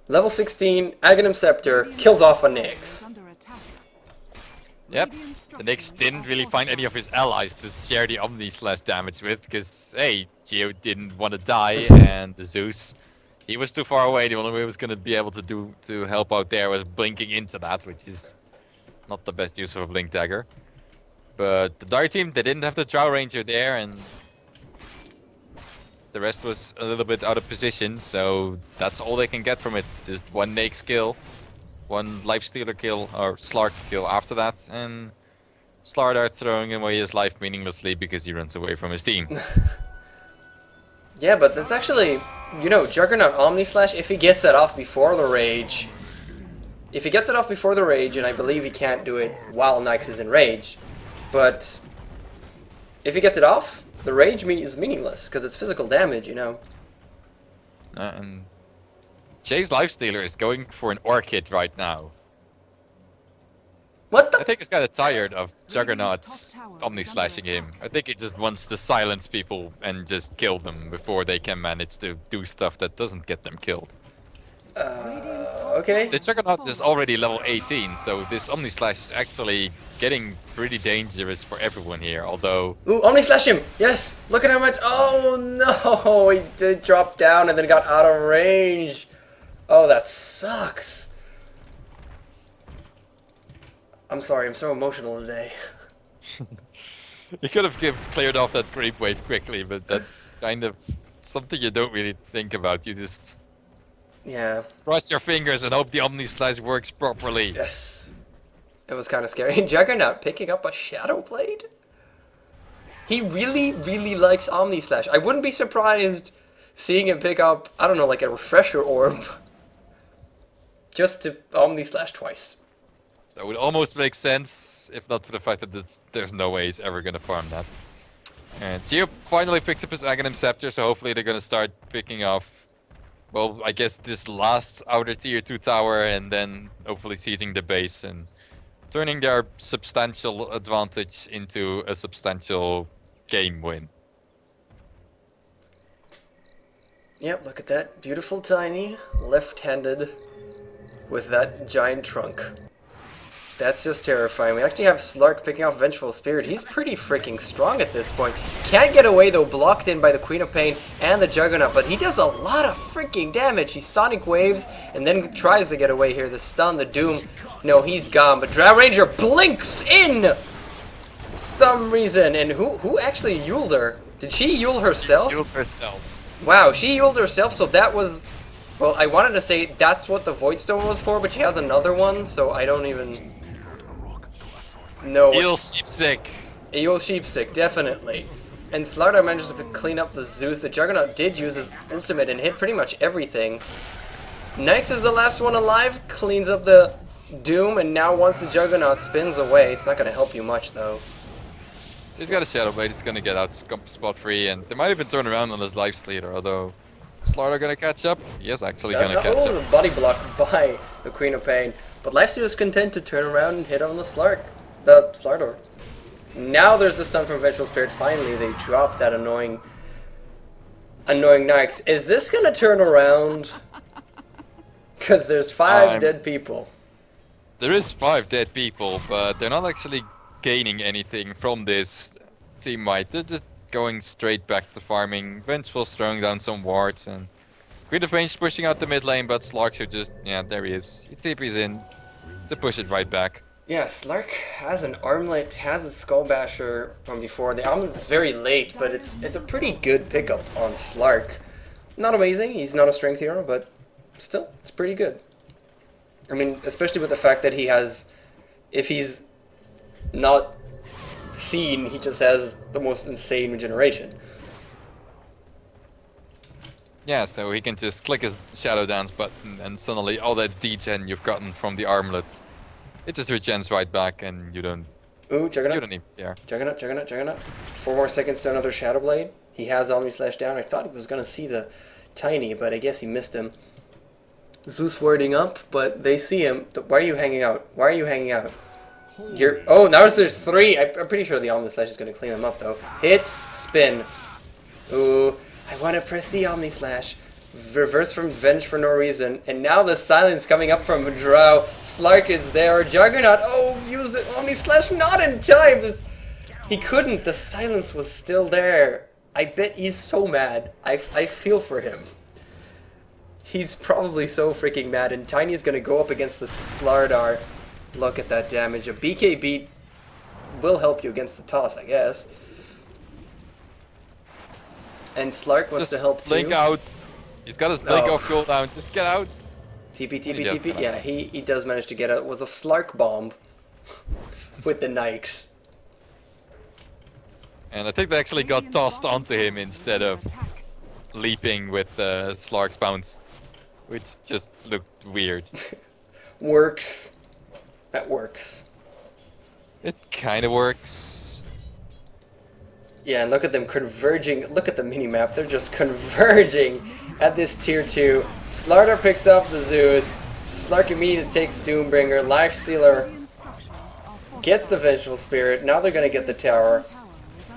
Level 16, Aghanim Scepter, kills off a Nyx. Yep, the Nyx didn't really find any of his allies to share the Omni Slash damage with, because, hey, Gio didn't want to die, and the Zeus, he was too far away. The only way he was going to be able to help out there was blinking into that, which is not the best use of a Blink Dagger. But the Dire team, they didn't have the Drow Ranger there, and the rest was a little bit out of position, so that's all they can get from it. Just one Nyx kill, one Lifestealer kill, or Slark kill after that, and Slardar throwing away his life meaninglessly because he runs away from his team. Yeah, but that's actually, you know, Juggernaut Omni Slash, if he gets it off before the Rage, if he gets it off before the Rage, and I believe he can't do it while Nyx is in Rage, but if he gets it off, the Rage is meaningless, because it's physical damage, you know. And Jay's Lifestealer is going for an Orchid right now. What the? I think he's kind of tired of Juggernaut's omni-slashing him. I think he just wants to silence people and just kill them before they can manage to do stuff that doesn't get them killed. Okay. The Juggernaut is already level 18, so this omni-slash is actually getting pretty dangerous for everyone here, although... Ooh, Omni Slash him! Yes! Look at how much... Oh no! He did drop down and then got out of range. Oh, that sucks. I'm sorry, I'm so emotional today. You could have cleared off that creep wave quickly, but that's kind of something you don't really think about. You just Yeah. cross your fingers and hope the Omni-Slash works properly. Yes. It was kind of scary. Juggernaut picking up a Shadow Blade? He really, really likes Omni Slash. I wouldn't be surprised seeing him pick up, I don't know, like a Refresher Orb. Just to Omni Slash twice. That would almost make sense, if not for the fact that there's no way he's ever going to farm that. And Gio finally picks up his Aghanim Scepter, so hopefully they're going to start picking off, well, I guess this last outer tier 2 tower, and then hopefully seizing the base and turning their substantial advantage into a substantial game win. Yep, look at that. Beautiful Tiny, left-handed, with that giant trunk. That's just terrifying. We actually have Slark picking off Vengeful Spirit. He's pretty freaking strong at this point. Can't get away though, blocked in by the Queen of Pain and the Juggernaut, but he does a lot of freaking damage. He Sonic Waves and then tries to get away here. The stun, the Doom. No, he's gone, but Drow Ranger blinks in! Some reason. And who actually Yuled her? Did she Yule herself? Yule herself. Wow, she Yuled herself, so that was... Well, I wanted to say that's what the Void Stone was for, but she has another one, so I don't even... No. Eel Sheepstick. Eel Sheepstick, definitely. And Slardar manages to clean up the Zeus. The Juggernaut did use his ultimate and hit pretty much everything. Nyx is the last one alive, cleans up the Doom, and now once the Juggernaut spins away, it's not going to help you much though. He's got a Shadow Blade, he's going to get out spot free, and they might even turn around on his Lifestealer, although... Slardar going to catch up? He is actually going to catch up. The body block by the Queen of Pain. But Lifestealer is content to turn around and hit on the Slardar. Now there's the stun from Vengeful Spirit. Finally, they drop that annoying Nyx. Is this going to turn around? Because there's 5 dead people. There is 5 dead people, but they're not actually gaining anything from this team fight. They're just going straight back to farming. Vengeful's throwing down some wards, and Queen of Pain's pushing out the mid lane, but Slark should just... Yeah, there he is. He TP's in to push it right back. Yeah, Slark has an armlet, has a Skull Basher from before. The armlet is very late, but it's a pretty good pickup on Slark. Not amazing, he's not a strength hero, but still, it's pretty good. I mean, especially with the fact that he has... If he's not seen, he just has the most insane regeneration. Yeah, so he can just click his Shadow Dance button, and suddenly all that degen you've gotten from the armlet, it just regens right back, and you don't... Ooh, Juggernaut. You don't even care. Juggernaut. 4 more seconds to another Shadow Blade. He has Omni Slash down. I thought he was going to see the Tiny, but I guess he missed him. Zeus warding up, but they see him. Why are you hanging out? Oh, now there's 3. I'm pretty sure the Omni Slash is going to clean them up, though. Hit, spin. Ooh, I want to press the Omni Slash. Reverse from Venge for no reason. And now the silence coming up from Drow. Slark is there. Juggernaut. Oh, use the Omni Slash. Not in time. He couldn't. The silence was still there. I bet he's so mad. I feel for him. He's probably so freaking mad. And Tiny's going to go up against the Slardar. Look at that damage. A BK beat will help you against the toss, I guess. And Slark wants to help too. Blink out. He's got his blink off cooldown. Just get out. TP. Yeah, he does manage to get out. It was a Slark bomb with the Nyx. And I think they actually got tossed onto him instead of leaping with Slark's bounce, which just looked weird. Works. That works. It kind of works. Yeah, and look at them converging. Look at the mini-map. They're just converging at this tier 2. Slardar picks up the Zeus. Slark immediately takes Doombringer. Lifestealer gets the Vengeful Spirit. Now they're going to get the tower.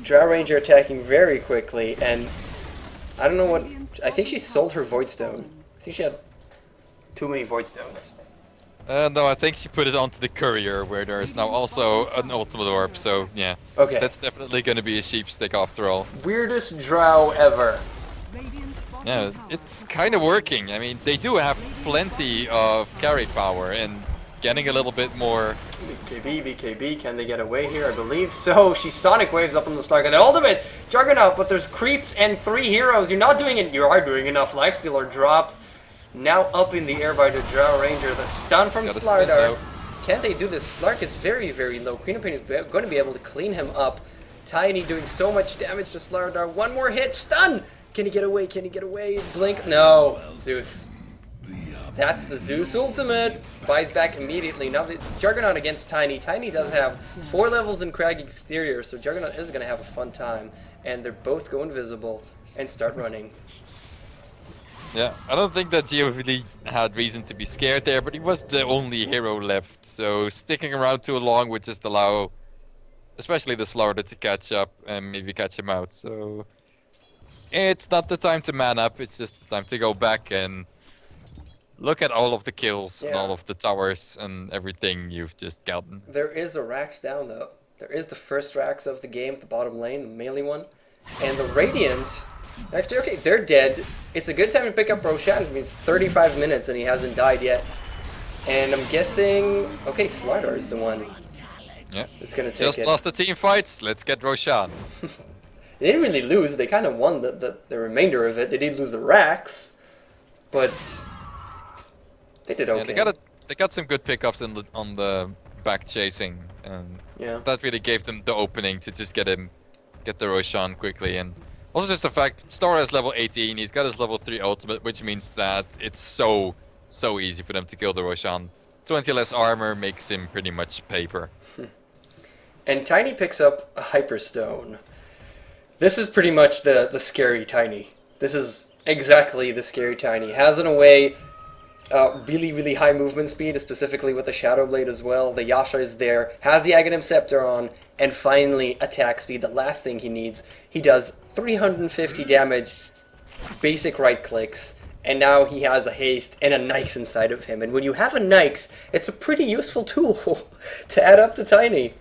Drow Ranger attacking very quickly. And I don't know what... I think she sold her Void Stone. I think she had too many Void Stones. No, I think she put it onto the courier, where there is now also an ultimate orb, so yeah. Okay. That's definitely gonna be a sheep stick after all. Weirdest Drow ever. Yeah, it's kind of working. I mean, they do have plenty of carry power, and getting a little bit more... BKB, can they get away here? I believe so. She Sonic Waves up on the Slark, and the ultimate Juggernaut, but there's creeps and 3 heroes. You're not doing it. You are doing enough. Lifestealer drops. Now up in the air by the Drow Ranger. The stun from Slardar. Can they do this? Slark is very, very low. Queen of Pain is going to be able to clean him up. Tiny doing so much damage to Slardar. One more hit. Stun! Can he get away? Can he get away? Blink. No. Zeus. That's the Zeus ultimate. Buys back immediately. Now it's Juggernaut against Tiny. Tiny does have 4 levels in Crag Exterior, so Juggernaut is going to have a fun time. And they're both go invisible and start running. Yeah, I don't think that Gio really had reason to be scared there, but he was the only hero left, so sticking around too long would just allow, especially the Slardar, to catch up and maybe catch him out. So it's not the time to man up, it's just the time to go back and look at all of the kills and all of the towers and everything you've just gotten. There is a Rax down though. There is the first Rax of the game at the bottom lane, the melee one. And the Radiant, actually, okay, they're dead. It's a good time to pick up Roshan. I mean, it's 35 minutes and he hasn't died yet. And I'm guessing, okay, Slardar is the one. Yeah, it's gonna take just it. lost the team fights. Let's get Roshan. They didn't really lose. They kind of won the remainder of it. They did lose the Rax, but they did okay. Yeah, they got some good pickups on the back chasing, and that really gave them the opening to just get the Roshan quickly. And also just the fact Star has level 18, he's got his level 3 ultimate, which means that it's so easy for them to kill the Roshan. 20 less armor makes him pretty much paper. And Tiny picks up a Hyperstone. This is pretty much the scary Tiny. This is exactly the scary Tiny. Has in a way really, really high movement speed, specifically with the Shadow Blade as well. The Yasha is there, has the Aghanim Scepter on, and finally attack speed, the last thing he needs. He does 350 damage, basic right clicks, and now he has a haste and a Nyx inside of him. And when you have a Nyx, it's a pretty useful tool to add up to Tiny.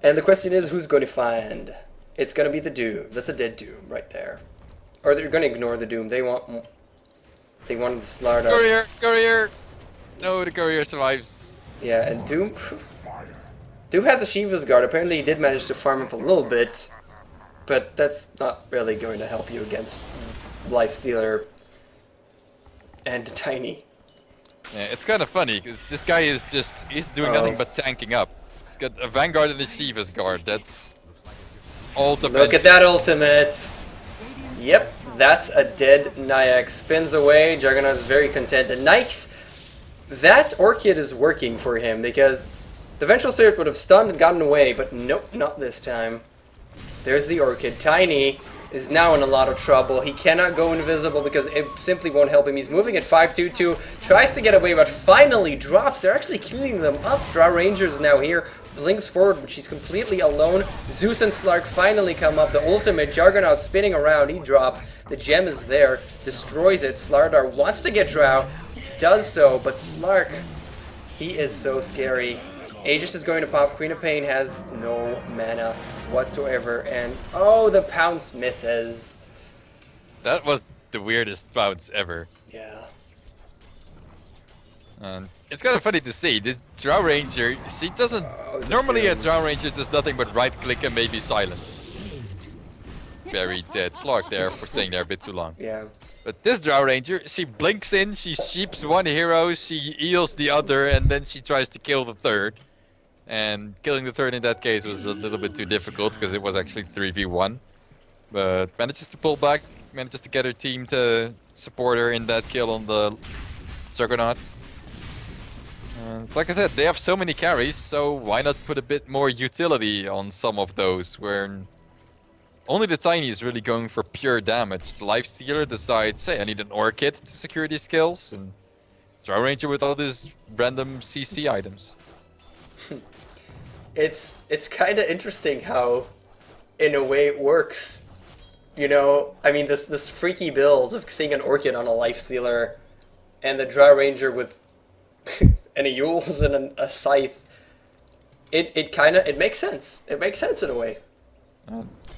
And the question is, who's going to find? It's going to be the Doom. That's a dead Doom right there. Or they're going to ignore the Doom. They wanted the Slardar. Courier! No, the courier survives. Yeah, and Doom has a Shiva's Guard. Apparently he did manage to farm up a little bit, but that's not really going to help you against Lifestealer and Tiny. Yeah, it's kind of funny, because this guy is he's doing nothing but tanking up. He's got a Vanguard and a Shiva's Guard. That's all defensive. Look at that ultimate! Yep, that's a dead Nyax. Spins away, Juggernaut is very content. And Nyx, that Orchid is working for him, because the Vengeful Spirit would have stunned and gotten away, but nope, not this time. There's the Orchid. Tiny is now in a lot of trouble. He cannot go invisible because it simply won't help him. He's moving at 5-2-2, tries to get away, but finally drops. They're actually killing them up. Drow Ranger is now here, blinks forward, but she's completely alone. Zeus and Slark finally come up. The ultimate, Juggernaut spinning around, he drops. The gem is there, destroys it. Slardar wants to get Drow, does so, but Slark, he is so scary. Aegis is going to pop. Queen of Pain has no mana whatsoever, and oh, the pounce misses. That was the weirdest bounce ever. Yeah. And it's kind of funny to see this Drow Ranger. She doesn't normally a Drow Ranger does nothing but right click and maybe silence. Very dead. Slark there for staying there a bit too long. Yeah. But this Drow Ranger, she blinks in, she sheeps one hero, she eels the other, and then she tries to kill the third. And killing the third in that case was a little bit too difficult because it was actually 3v1. But manages to pull back, manages to get her team to support her in that kill on the Juggernaut. And like I said, they have so many carries, so why not put a bit more utility on some of those where only the Tiny is really going for pure damage. The Lifestealer decides, hey, I need an Orchid to secure these kills, and Drow Ranger with all these random CC items. It's kind of interesting how, in a way, it works. You know, I mean, this freaky build of seeing an Orchid on a Lifestealer, and the Drow Ranger with any Yules and a Scythe. It makes sense. It makes sense in a way.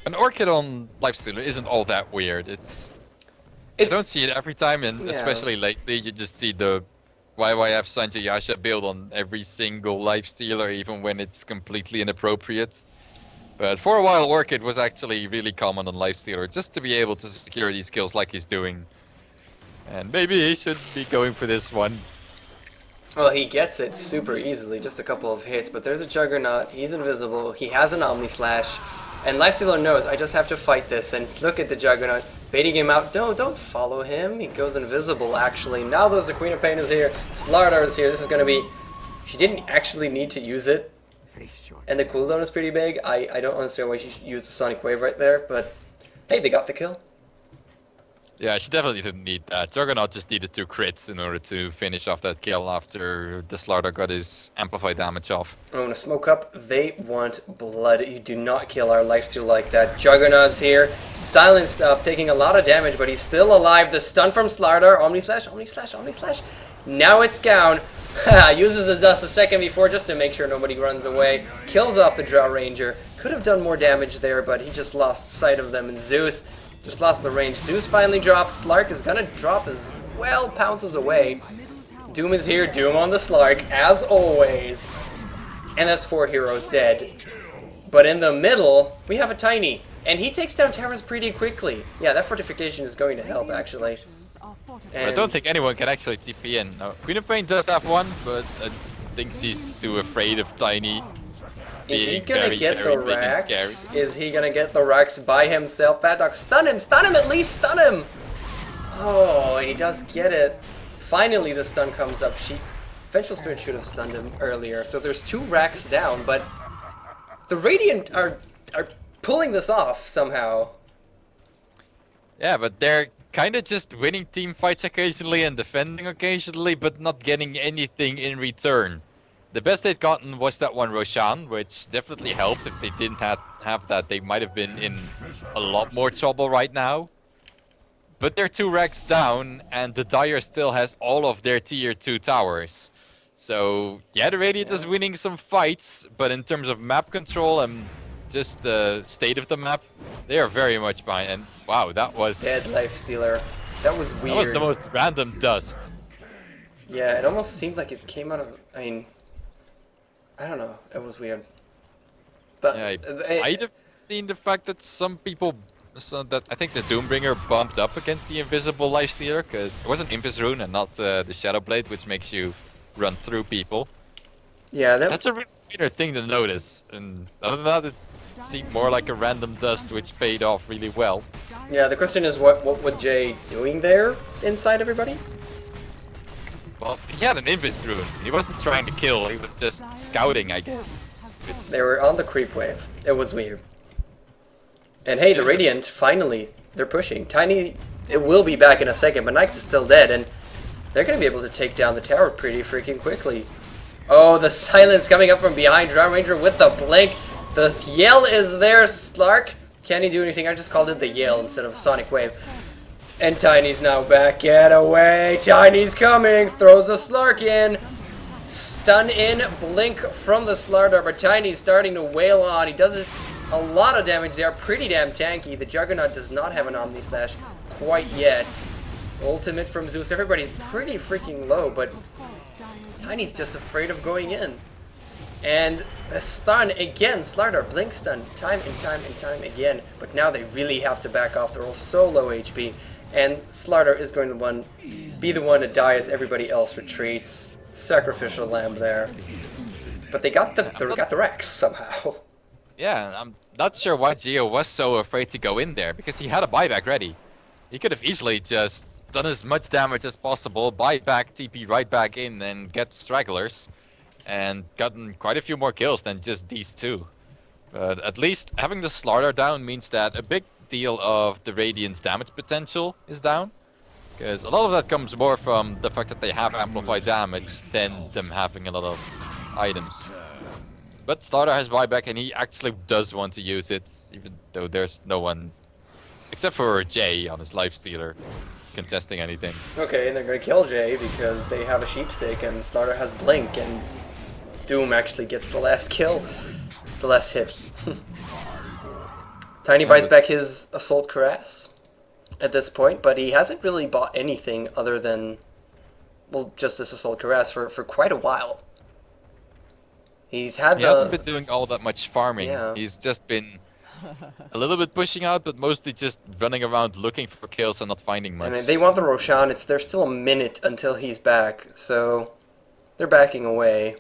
An Orchid on Lifestealer isn't all that weird. I don't see it every time, and especially lately, you just see the YYF Sanjay Yasha build on every single Lifestealer, even when it's completely inappropriate. But for a while, Orchid was actually really common on Lifestealer, just to be able to secure these kills like he's doing. And maybe he should be going for this one. Well, he gets it super easily, just a couple of hits, but there's a Juggernaut, he's invisible, he has an Omni Slash, and Lifestealer knows, I just have to fight this, and look at the Juggernaut, baiting him out. No, don't follow him, he goes invisible, actually. Now there's the Queen of Pain is here, Slardar is here, this is gonna be... She didn't actually need to use it, and the cooldown is pretty big. I don't understand why she used the Sonic Wave right there, but hey, they got the kill. Yeah, she definitely didn't need that. Juggernaut just needed 2 crits in order to finish off that kill after the Slardar got his amplified damage off. I'm gonna smoke up. They want blood. You do not kill our lifesteal like that. Juggernaut's here. Silenced up, taking a lot of damage, but he's still alive. The stun from Slardar. Omni Slash, Omni Slash, Omni Slash. Now it's down. Uses the dust a second before just to make sure nobody runs away. Kills off the Drow Ranger. Could have done more damage there, but he just lost sight of them. And Zeus just lost the range. Zeus finally drops. Slark is gonna drop as well. Pounces away. Doom is here. Doom on the Slark, as always. And that's 4 heroes dead. But in the middle, we have a Tiny. And he takes down towers pretty quickly. Yeah, that fortification is going to help, actually. I don't think anyone can actually TP in. No, Queen of Pain does have one, but I think she's too afraid of Tiny. Is he gonna get the Rax? Is he gonna get the Rax by himself? Fat Dog, stun him! Stun him! At least stun him! Oh, he does get it. Finally the stun comes up. Vengeful Spirit should have stunned him earlier. So there's 2 Rax down, but the Radiant are pulling this off somehow. Yeah, but they're kind of just winning team fights occasionally and defending occasionally, but not getting anything in return. The best they'd gotten was that one Roshan, which definitely helped. If they didn't have that, they might have been in a lot more trouble right now. But they're 2 racks down, and the Dire still has all of their tier 2 towers. So, yeah, the Radiant is winning some fights, but in terms of map control and just the state of the map, they are very much behind. And wow, that was... Dead Lifestealer. That was weird. That was the most random dust. Yeah, it almost seemed like it came out of... I mean... I don't know. It was weird. But yeah, I'd have seen the fact that some people... So that I think the Doombringer bumped up against the Invisible Lifestealer, because it was an Invis rune and not the Shadow Blade, which makes you run through people. Yeah, that's a really weird thing to notice. And other than that, it seemed more like a random dust, which paid off really well. Yeah, the question is, what was Jay doing there inside everybody? Well, he had an Invis rune. He wasn't trying to kill, he was just scouting, I guess. They were on the creep wave. It was weird. And hey, the Radiant, finally, they're pushing. Tiny, it will be back in a second, but Nyx is still dead, and they're going to be able to take down the tower pretty freaking quickly. Oh, the silence coming up from behind. Drow Ranger with the blink. The yell is there, Slark. Can he do anything? I just called it the yell instead of Sonic Wave. And Tiny's now back. Get away. Tiny's coming. Throws the Slark in. Stun in. Blink from the Slardar, but Tiny's starting to wail on. He does a lot of damage there. Pretty damn tanky. The Juggernaut does not have an Omni Slash quite yet. Ultimate from Zeus. Everybody's pretty freaking low, but Tiny's just afraid of going in. And a stun again. Slardar blink stun time and time and time again. But now they really have to back off. They're all so low HP. And Slardar is going to be the one to die as everybody else retreats. Sacrificial lamb there. But they got the Rex somehow. Yeah, I'm not sure why Gio was so afraid to go in there, because he had a buyback ready. He could have easily just done as much damage as possible, buy back, TP right back in, and get stragglers, and gotten quite a few more kills than just these two. But at least having the Slaughter down means that a big deal of the Radiant's damage potential is down. Because a lot of that comes more from the fact that they have amplified damage than them having a lot of items. But Slaughter has buyback and he actually does want to use it, even though there's no one, except for Jay on his lifestealer, contesting anything. Okay, and they're gonna kill Jay because they have a sheep stick and Slaughter has blink and Doom actually gets the last kill. The last hit. Tiny buys back his Assault Cuirass at this point, but he hasn't really bought anything other than, well, just this Assault Cuirass for quite a while. He hasn't been doing all that much farming. Yeah. He's just been a little bit pushing out, but mostly just running around looking for kills and not finding much. And they want the Roshan. There's still a minute until he's back, so they're backing away.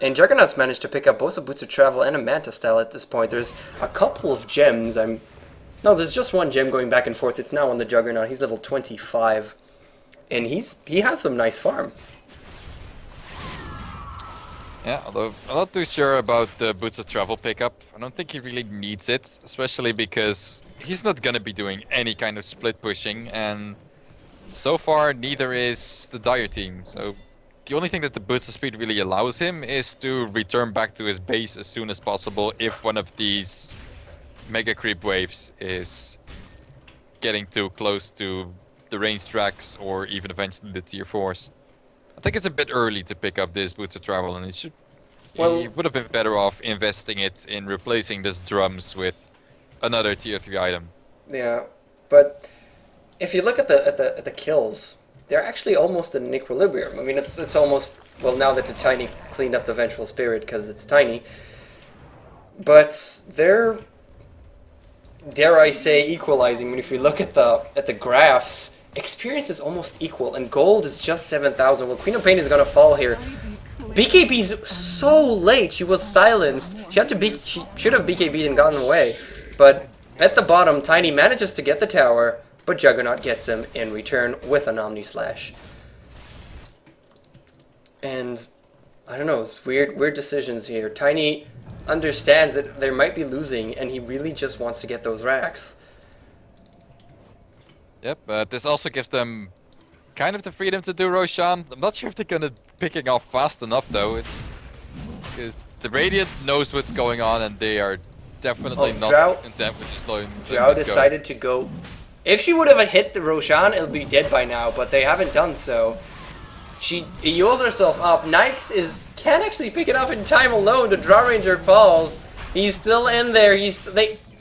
And Juggernaut's managed to pick up both a Boots of Travel and a Manta Style at this point. There's a couple of gems. No, there's just one gem going back and forth. It's now on the Juggernaut. He's level 25. And he has some nice farm. Yeah, although I'm not too sure about the Boots of Travel pickup. I don't think he really needs it, especially because he's not gonna be doing any kind of split pushing, and so far neither is the Dire team. So the only thing that the Boots of Speed really allows him is to return back to his base as soon as possible if one of these Mega Creep waves is getting too close to the ranged tracks or even eventually the tier 4s. I think it's a bit early to pick up this Boots of Travel, and he would have been better off investing it in replacing this drums with another tier 3 item. Yeah, but if you look at the kills, they're actually almost in an equilibrium. I mean, it's almost, well, now that the Tiny cleaned up the Vengeful Spirit because it's Tiny, but they're, dare I say, equalizing. I mean, if you look at the graphs, experience is almost equal, and gold is just 7,000. Well, Queen of Pain is gonna fall here. BKB's so late. She was silenced. She should have BKB'd and gotten away. But at the bottom, Tiny manages to get the tower, but Juggernaut gets him in return with an Omni Slash. And I don't know. It's weird decisions here. Tiny understands that they might be losing, and he really just wants to get those racks. Yep, but this also gives them kind of the freedom to do Roshan. I'm not sure if they're gonna picking off fast enough though. It's because the Radiant knows what's going on and they are definitely not content with just slowing Drow decided to go. If she would have hit the Roshan, it'll be dead by now, but they haven't done so. She heals herself up. Nyx can't actually pick it up in time alone. The Drow Ranger falls. He's still in there.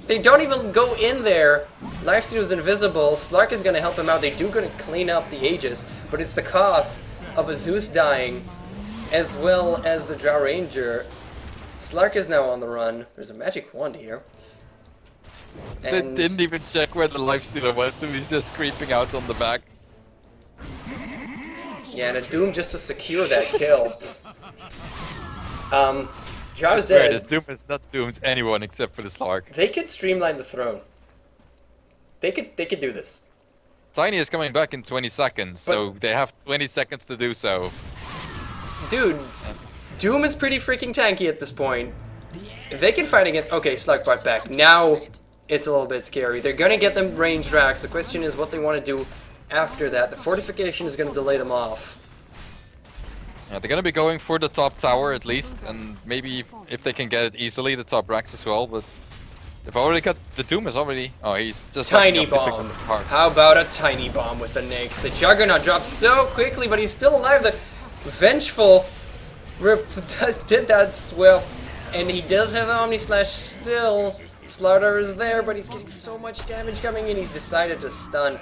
They don't even go in there. Lifesteal is invisible. Slark is going to help him out. They do going to clean up the Aegis, but it's the cost of a Zeus dying as well as the Drow Ranger. Slark is now on the run. There's a magic wand here. They didn't even check where the Lifestealer was, so he's just creeping out on the back. Yeah, and a Doom just to secure that kill. Drow's dead. This Doom has not doomed anyone except for the Slark. They could streamline the throne. They could do this. Tiny is coming back in 20 seconds, so they have 20 seconds to do so. Dude, Doom is pretty freaking tanky at this point. If they can fight against... Okay, Slark brought back. Now it's a little bit scary. They're going to get them ranged racks. The question is what they want to do after that. The fortification is going to delay them off. Yeah, they're gonna be going for the top tower at least, and maybe if they can get it easily, the top racks as well, but they've already got... The Doom is already... Oh, he's just... Tiny bomb. How about a tiny bomb with the Nyx? The Juggernaut drops so quickly, but he's still alive. The Vengeful did that well, and he does have an Omni Slash still. Slaughter is there, but he's getting so much damage coming in, he's decided to stun.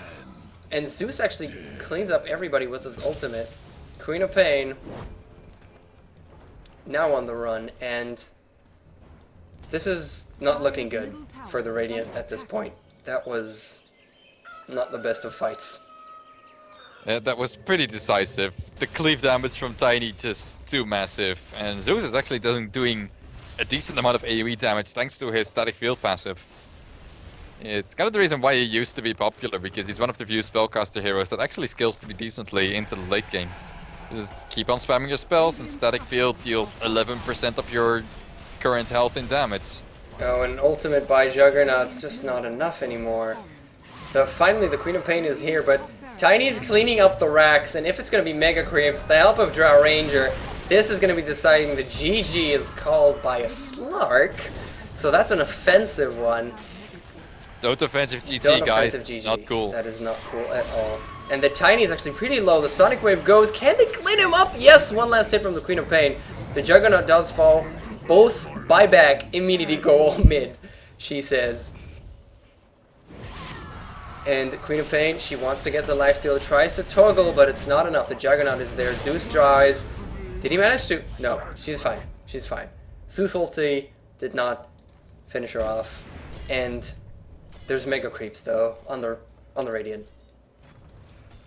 And Zeus actually cleans up everybody with his ultimate. Queen of Pain now on the run, and this is not looking good for the Radiant at this point. That was not the best of fights. Yeah, that was pretty decisive. The cleave damage from Tiny just too massive, and Zeus is actually doing a decent amount of AoE damage thanks to his static field passive. It's kind of the reason why he used to be popular, because he's one of the few spellcaster heroes that actually scales pretty decently into the late game. Just keep on spamming your spells, and Static Field deals 11% of your current health in damage. Oh, and ultimate by Juggernaut's just not enough anymore. So finally the Queen of Pain is here, but Tiny's cleaning up the racks, and if it's going to be Mega Creeps, the help of Drow Ranger, this is going to be deciding the GG is called by a Slark. So that's an offensive one. Don't offensive GG, Don't guys. offensive GG. Not cool. That is not cool at all. And the Tiny is actually pretty low. The Sonic Wave goes. Can they clean him up? Yes, one last hit from the Queen of Pain. The Juggernaut does fall. Both buyback immediately go all mid, she says. And Queen of Pain, she wants to get the lifesteal, tries to toggle, but it's not enough. The Juggernaut is there. Zeus tries. Did he manage to? No, she's fine. She's fine. Zeus ulti did not finish her off. And there's Mega Creeps though on the Radiant.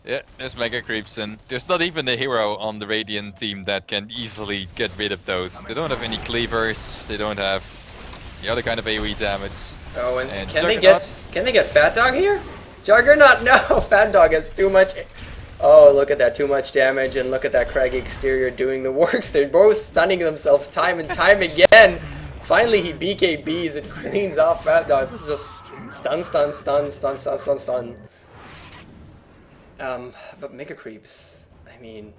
Yeah, there's Mega Creeps, and there's not even a hero on the Radiant team that can easily get rid of those. They don't have any cleavers, they don't have the other kind of AoE damage. Oh, and can Juggernaut? they get Fat Dog here? Juggernaut, no! Fat Dog has too much. Oh, look at that, too much damage, and look at that craggy exterior doing the works. They're both stunning themselves time and time again. Finally, he BKBs and cleans off Fat Dog. This is just stun, stun, stun, stun, stun, stun, stun. But Mega Creeps, I mean...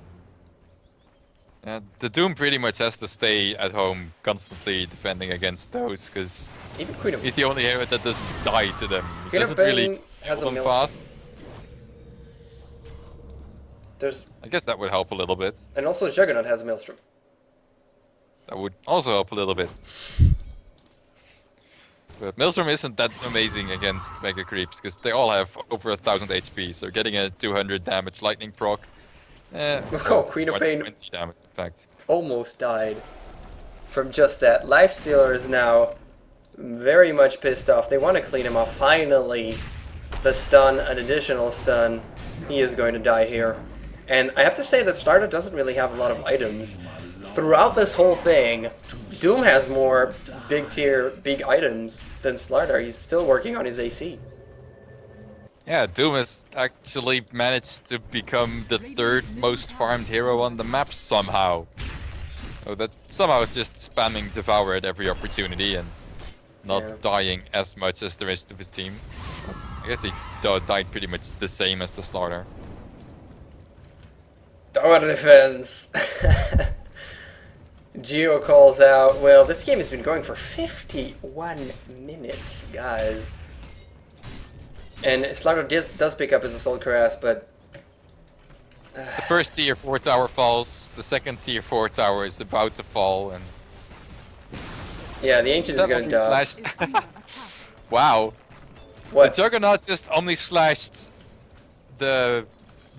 The Doom pretty much has to stay at home constantly defending against those, because even Queen of he's the only hero that doesn't die to them. He Queen of doesn't really Pain has kill a them Maelstrom. fast. There's... I guess that would help a little bit. And also Juggernaut has a Maelstrom. That would also help a little bit. But Maelstrom isn't that amazing against Mega Creeps, because they all have over 1000 HP, so getting a 200 damage lightning proc. Oh, Queen of Pain 20 damage, in fact. almost died from just that. Lifestealer is now very much pissed off. They want to clean him off. Finally, the stun, an additional stun. He is going to die here. And I have to say that Starter doesn't really have a lot of items. Throughout this whole thing, Doom has more big tier, big items than Slardar. He's still working on his AC. Yeah, Doom has actually managed to become the third most farmed hero on the map somehow. So that somehow is just spamming Devour at every opportunity and not dying as much as the rest of his team. I guess he died pretty much the same as the Slardar. Tower defense! Gio calls out, well, this game has been going for 51 minutes, guys. And Slardar does pick up his Assault Cuirass, but... The first tier 4 tower falls, the second tier 4 tower is about to fall, and... yeah, the Ancient is gonna die. Wow. What? The Juggernaut just Omni slashed the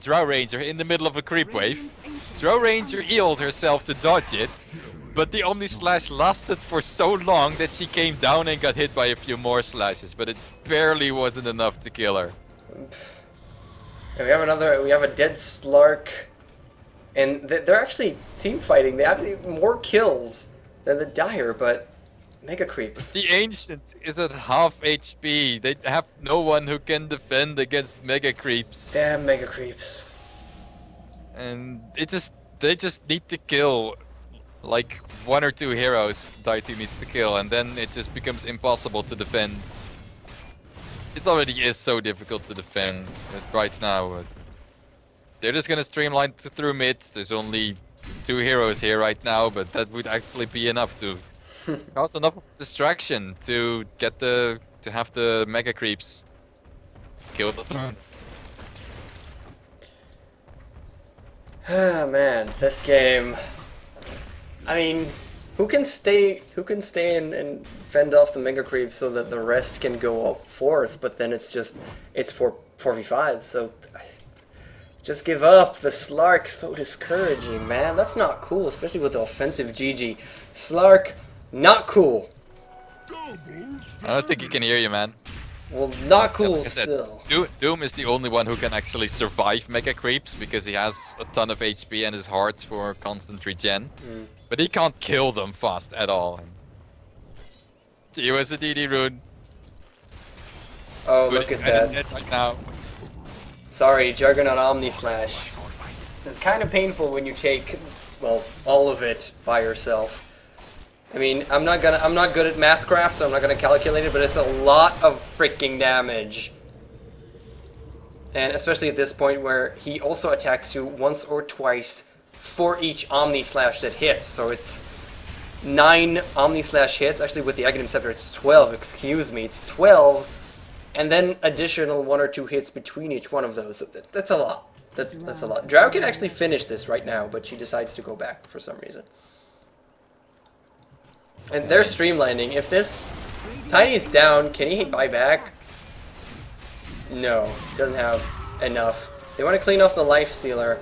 Drow Ranger in the middle of a creep wave. Drow Ranger healed herself to dodge it, but the Omni slash lasted for so long that she came down and got hit by a few more slashes, but it barely wasn't enough to kill her. And we have a dead Slark, and they're actually team fighting. They have more kills than the Dire, but Mega Creeps. The Ancient is at half HP. They have no one who can defend against Mega Creeps. Damn Mega Creeps. And they just need to kill like 1 or 2 heroes Daitu needs to kill, and then it just becomes impossible to defend. It already is so difficult to defend right now. They're just gonna streamline through mid. There's only 2 heroes here right now, but that would actually be enough to cause enough of distraction to get to have the Mega Creeps kill the throne. Ah man, this game. I mean, who can stay and fend off the Mega Creeps so that the rest can go up fourth? But then it's 4v5, so just give up. The Slark, so discouraging, man. That's not cool, especially with the offensive GG. Slark, not cool. I don't think he can hear you, man. Well, not cool like I said, still. Doom is the only one who can actually survive Mega Creeps because he has a ton of HP and his hearts for constant regen. But he can't kill them fast at all. Gio has a DD rune. Oh, But look at he's kinda that. dead right now. Sorry, Juggernaut Omni Slash. It's kind of painful when you take, well, all of it by yourself. I mean, I'm not good at Mathcraft, so I'm not gonna calculate it, but it's a lot of freaking damage. And especially at this point where he also attacks you once or twice for each Omni Slash that hits. So it's 9 Omni Slash hits. Actually, with the Aghanim Scepter, it's 12. Excuse me, it's 12. And then additional 1 or 2 hits between each one of those. So that's a lot. That's a lot. Drow can actually finish this right now, but she decides to go back for some reason. And they're streamlining. If this Tiny's down, can he buy back? No, doesn't have enough. They want to clean off the Life Stealer.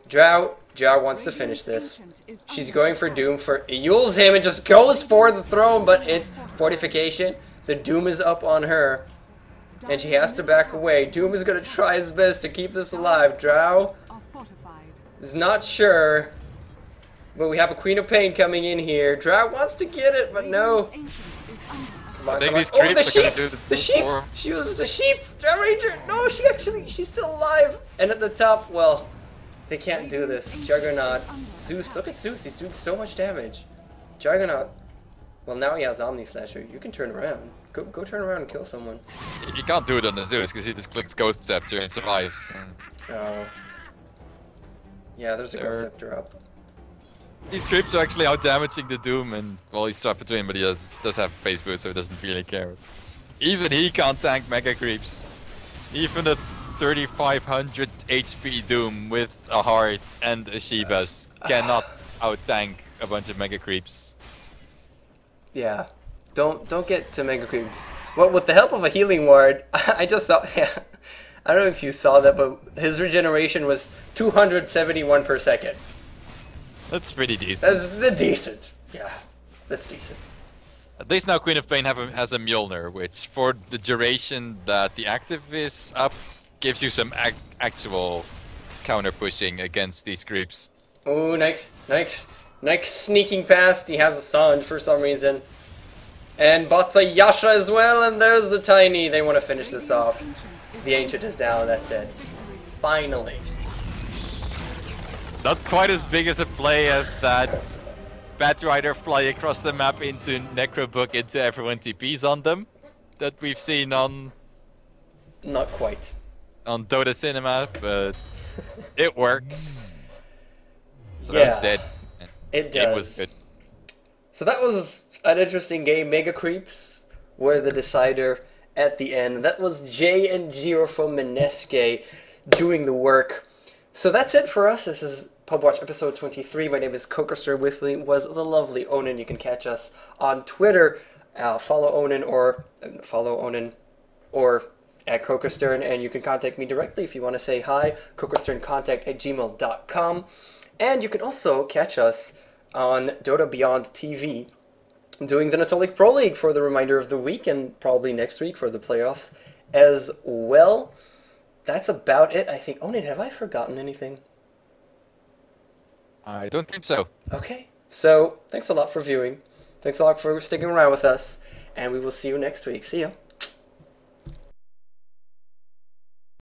Drow wants to finish this. She's going for Doom for Yules him and just goes for the throne, but it's fortification. The Doom is up on her. And she has to back away. Doom is going to try his best to keep this alive. Drow is not sure. But we have a Queen of Pain coming in here. Drow wants to get it, but no. Come on, come on. Oh, the sheep! The sheep! She uses the sheep! Drow Ranger! No, she's still alive! And at the top, well, they can't do this. Juggernaut. Zeus, look at Zeus. He's doing so much damage. Juggernaut. Well, now he has Omni Slasher. You can turn around. Go turn around and kill someone. You can't do it on the Zeus because he just clicks Ghost Scepter and survives. Oh. Yeah, there's a Ghost Scepter up. These creeps are actually out damaging the Doom, and well, he's trapped between, but he does have phase boost, so he doesn't really care. Even he can't tank mega creeps. Even a 3500 HP Doom with a heart and a Shivas cannot out tank a bunch of mega creeps. Yeah, don't get to mega creeps. Well, with the help of a healing ward, I just saw. Yeah, I don't know if you saw that, but his regeneration was 271 per second. That's pretty decent. That's decent. Yeah, that's decent. At least now Queen of Pain has a Mjolnir, which for the duration that the active is up, gives you some actual counter pushing against these creeps. Oh, nice sneaking past. He has a Sanj for some reason. And bots a Yasha as well, and there's the Tiny. They want to finish this off. The Ancient is down, that's it. Finally. Not quite as big as a play as that Batrider fly across the map into Necrobook into everyone TPs on them that we've seen on... Not quite. On Dota Cinema, but it works. So yeah, that's dead. It does. It was good. So that was an interesting game. Mega Creeps were the decider at the end. That was Jay and Gio from Mineski doing the work. So that's it for us. This is Pubwatch episode 23. My name is KOKOStern. With me was the lovely Onin. You can catch us on Twitter. Follow Onin or at KOKOStern, and you can contact me directly if you want to say hi. KOKOSternContact@gmail.com. And you can also catch us on Dota Beyond TV doing the Netolic Pro League for the remainder of the week and probably next week for the playoffs as well. That's about it, I think. Onin, have I forgotten anything? I don't think so. Okay. So, thanks a lot for viewing. Thanks a lot for sticking around with us. And we will see you next week. See ya.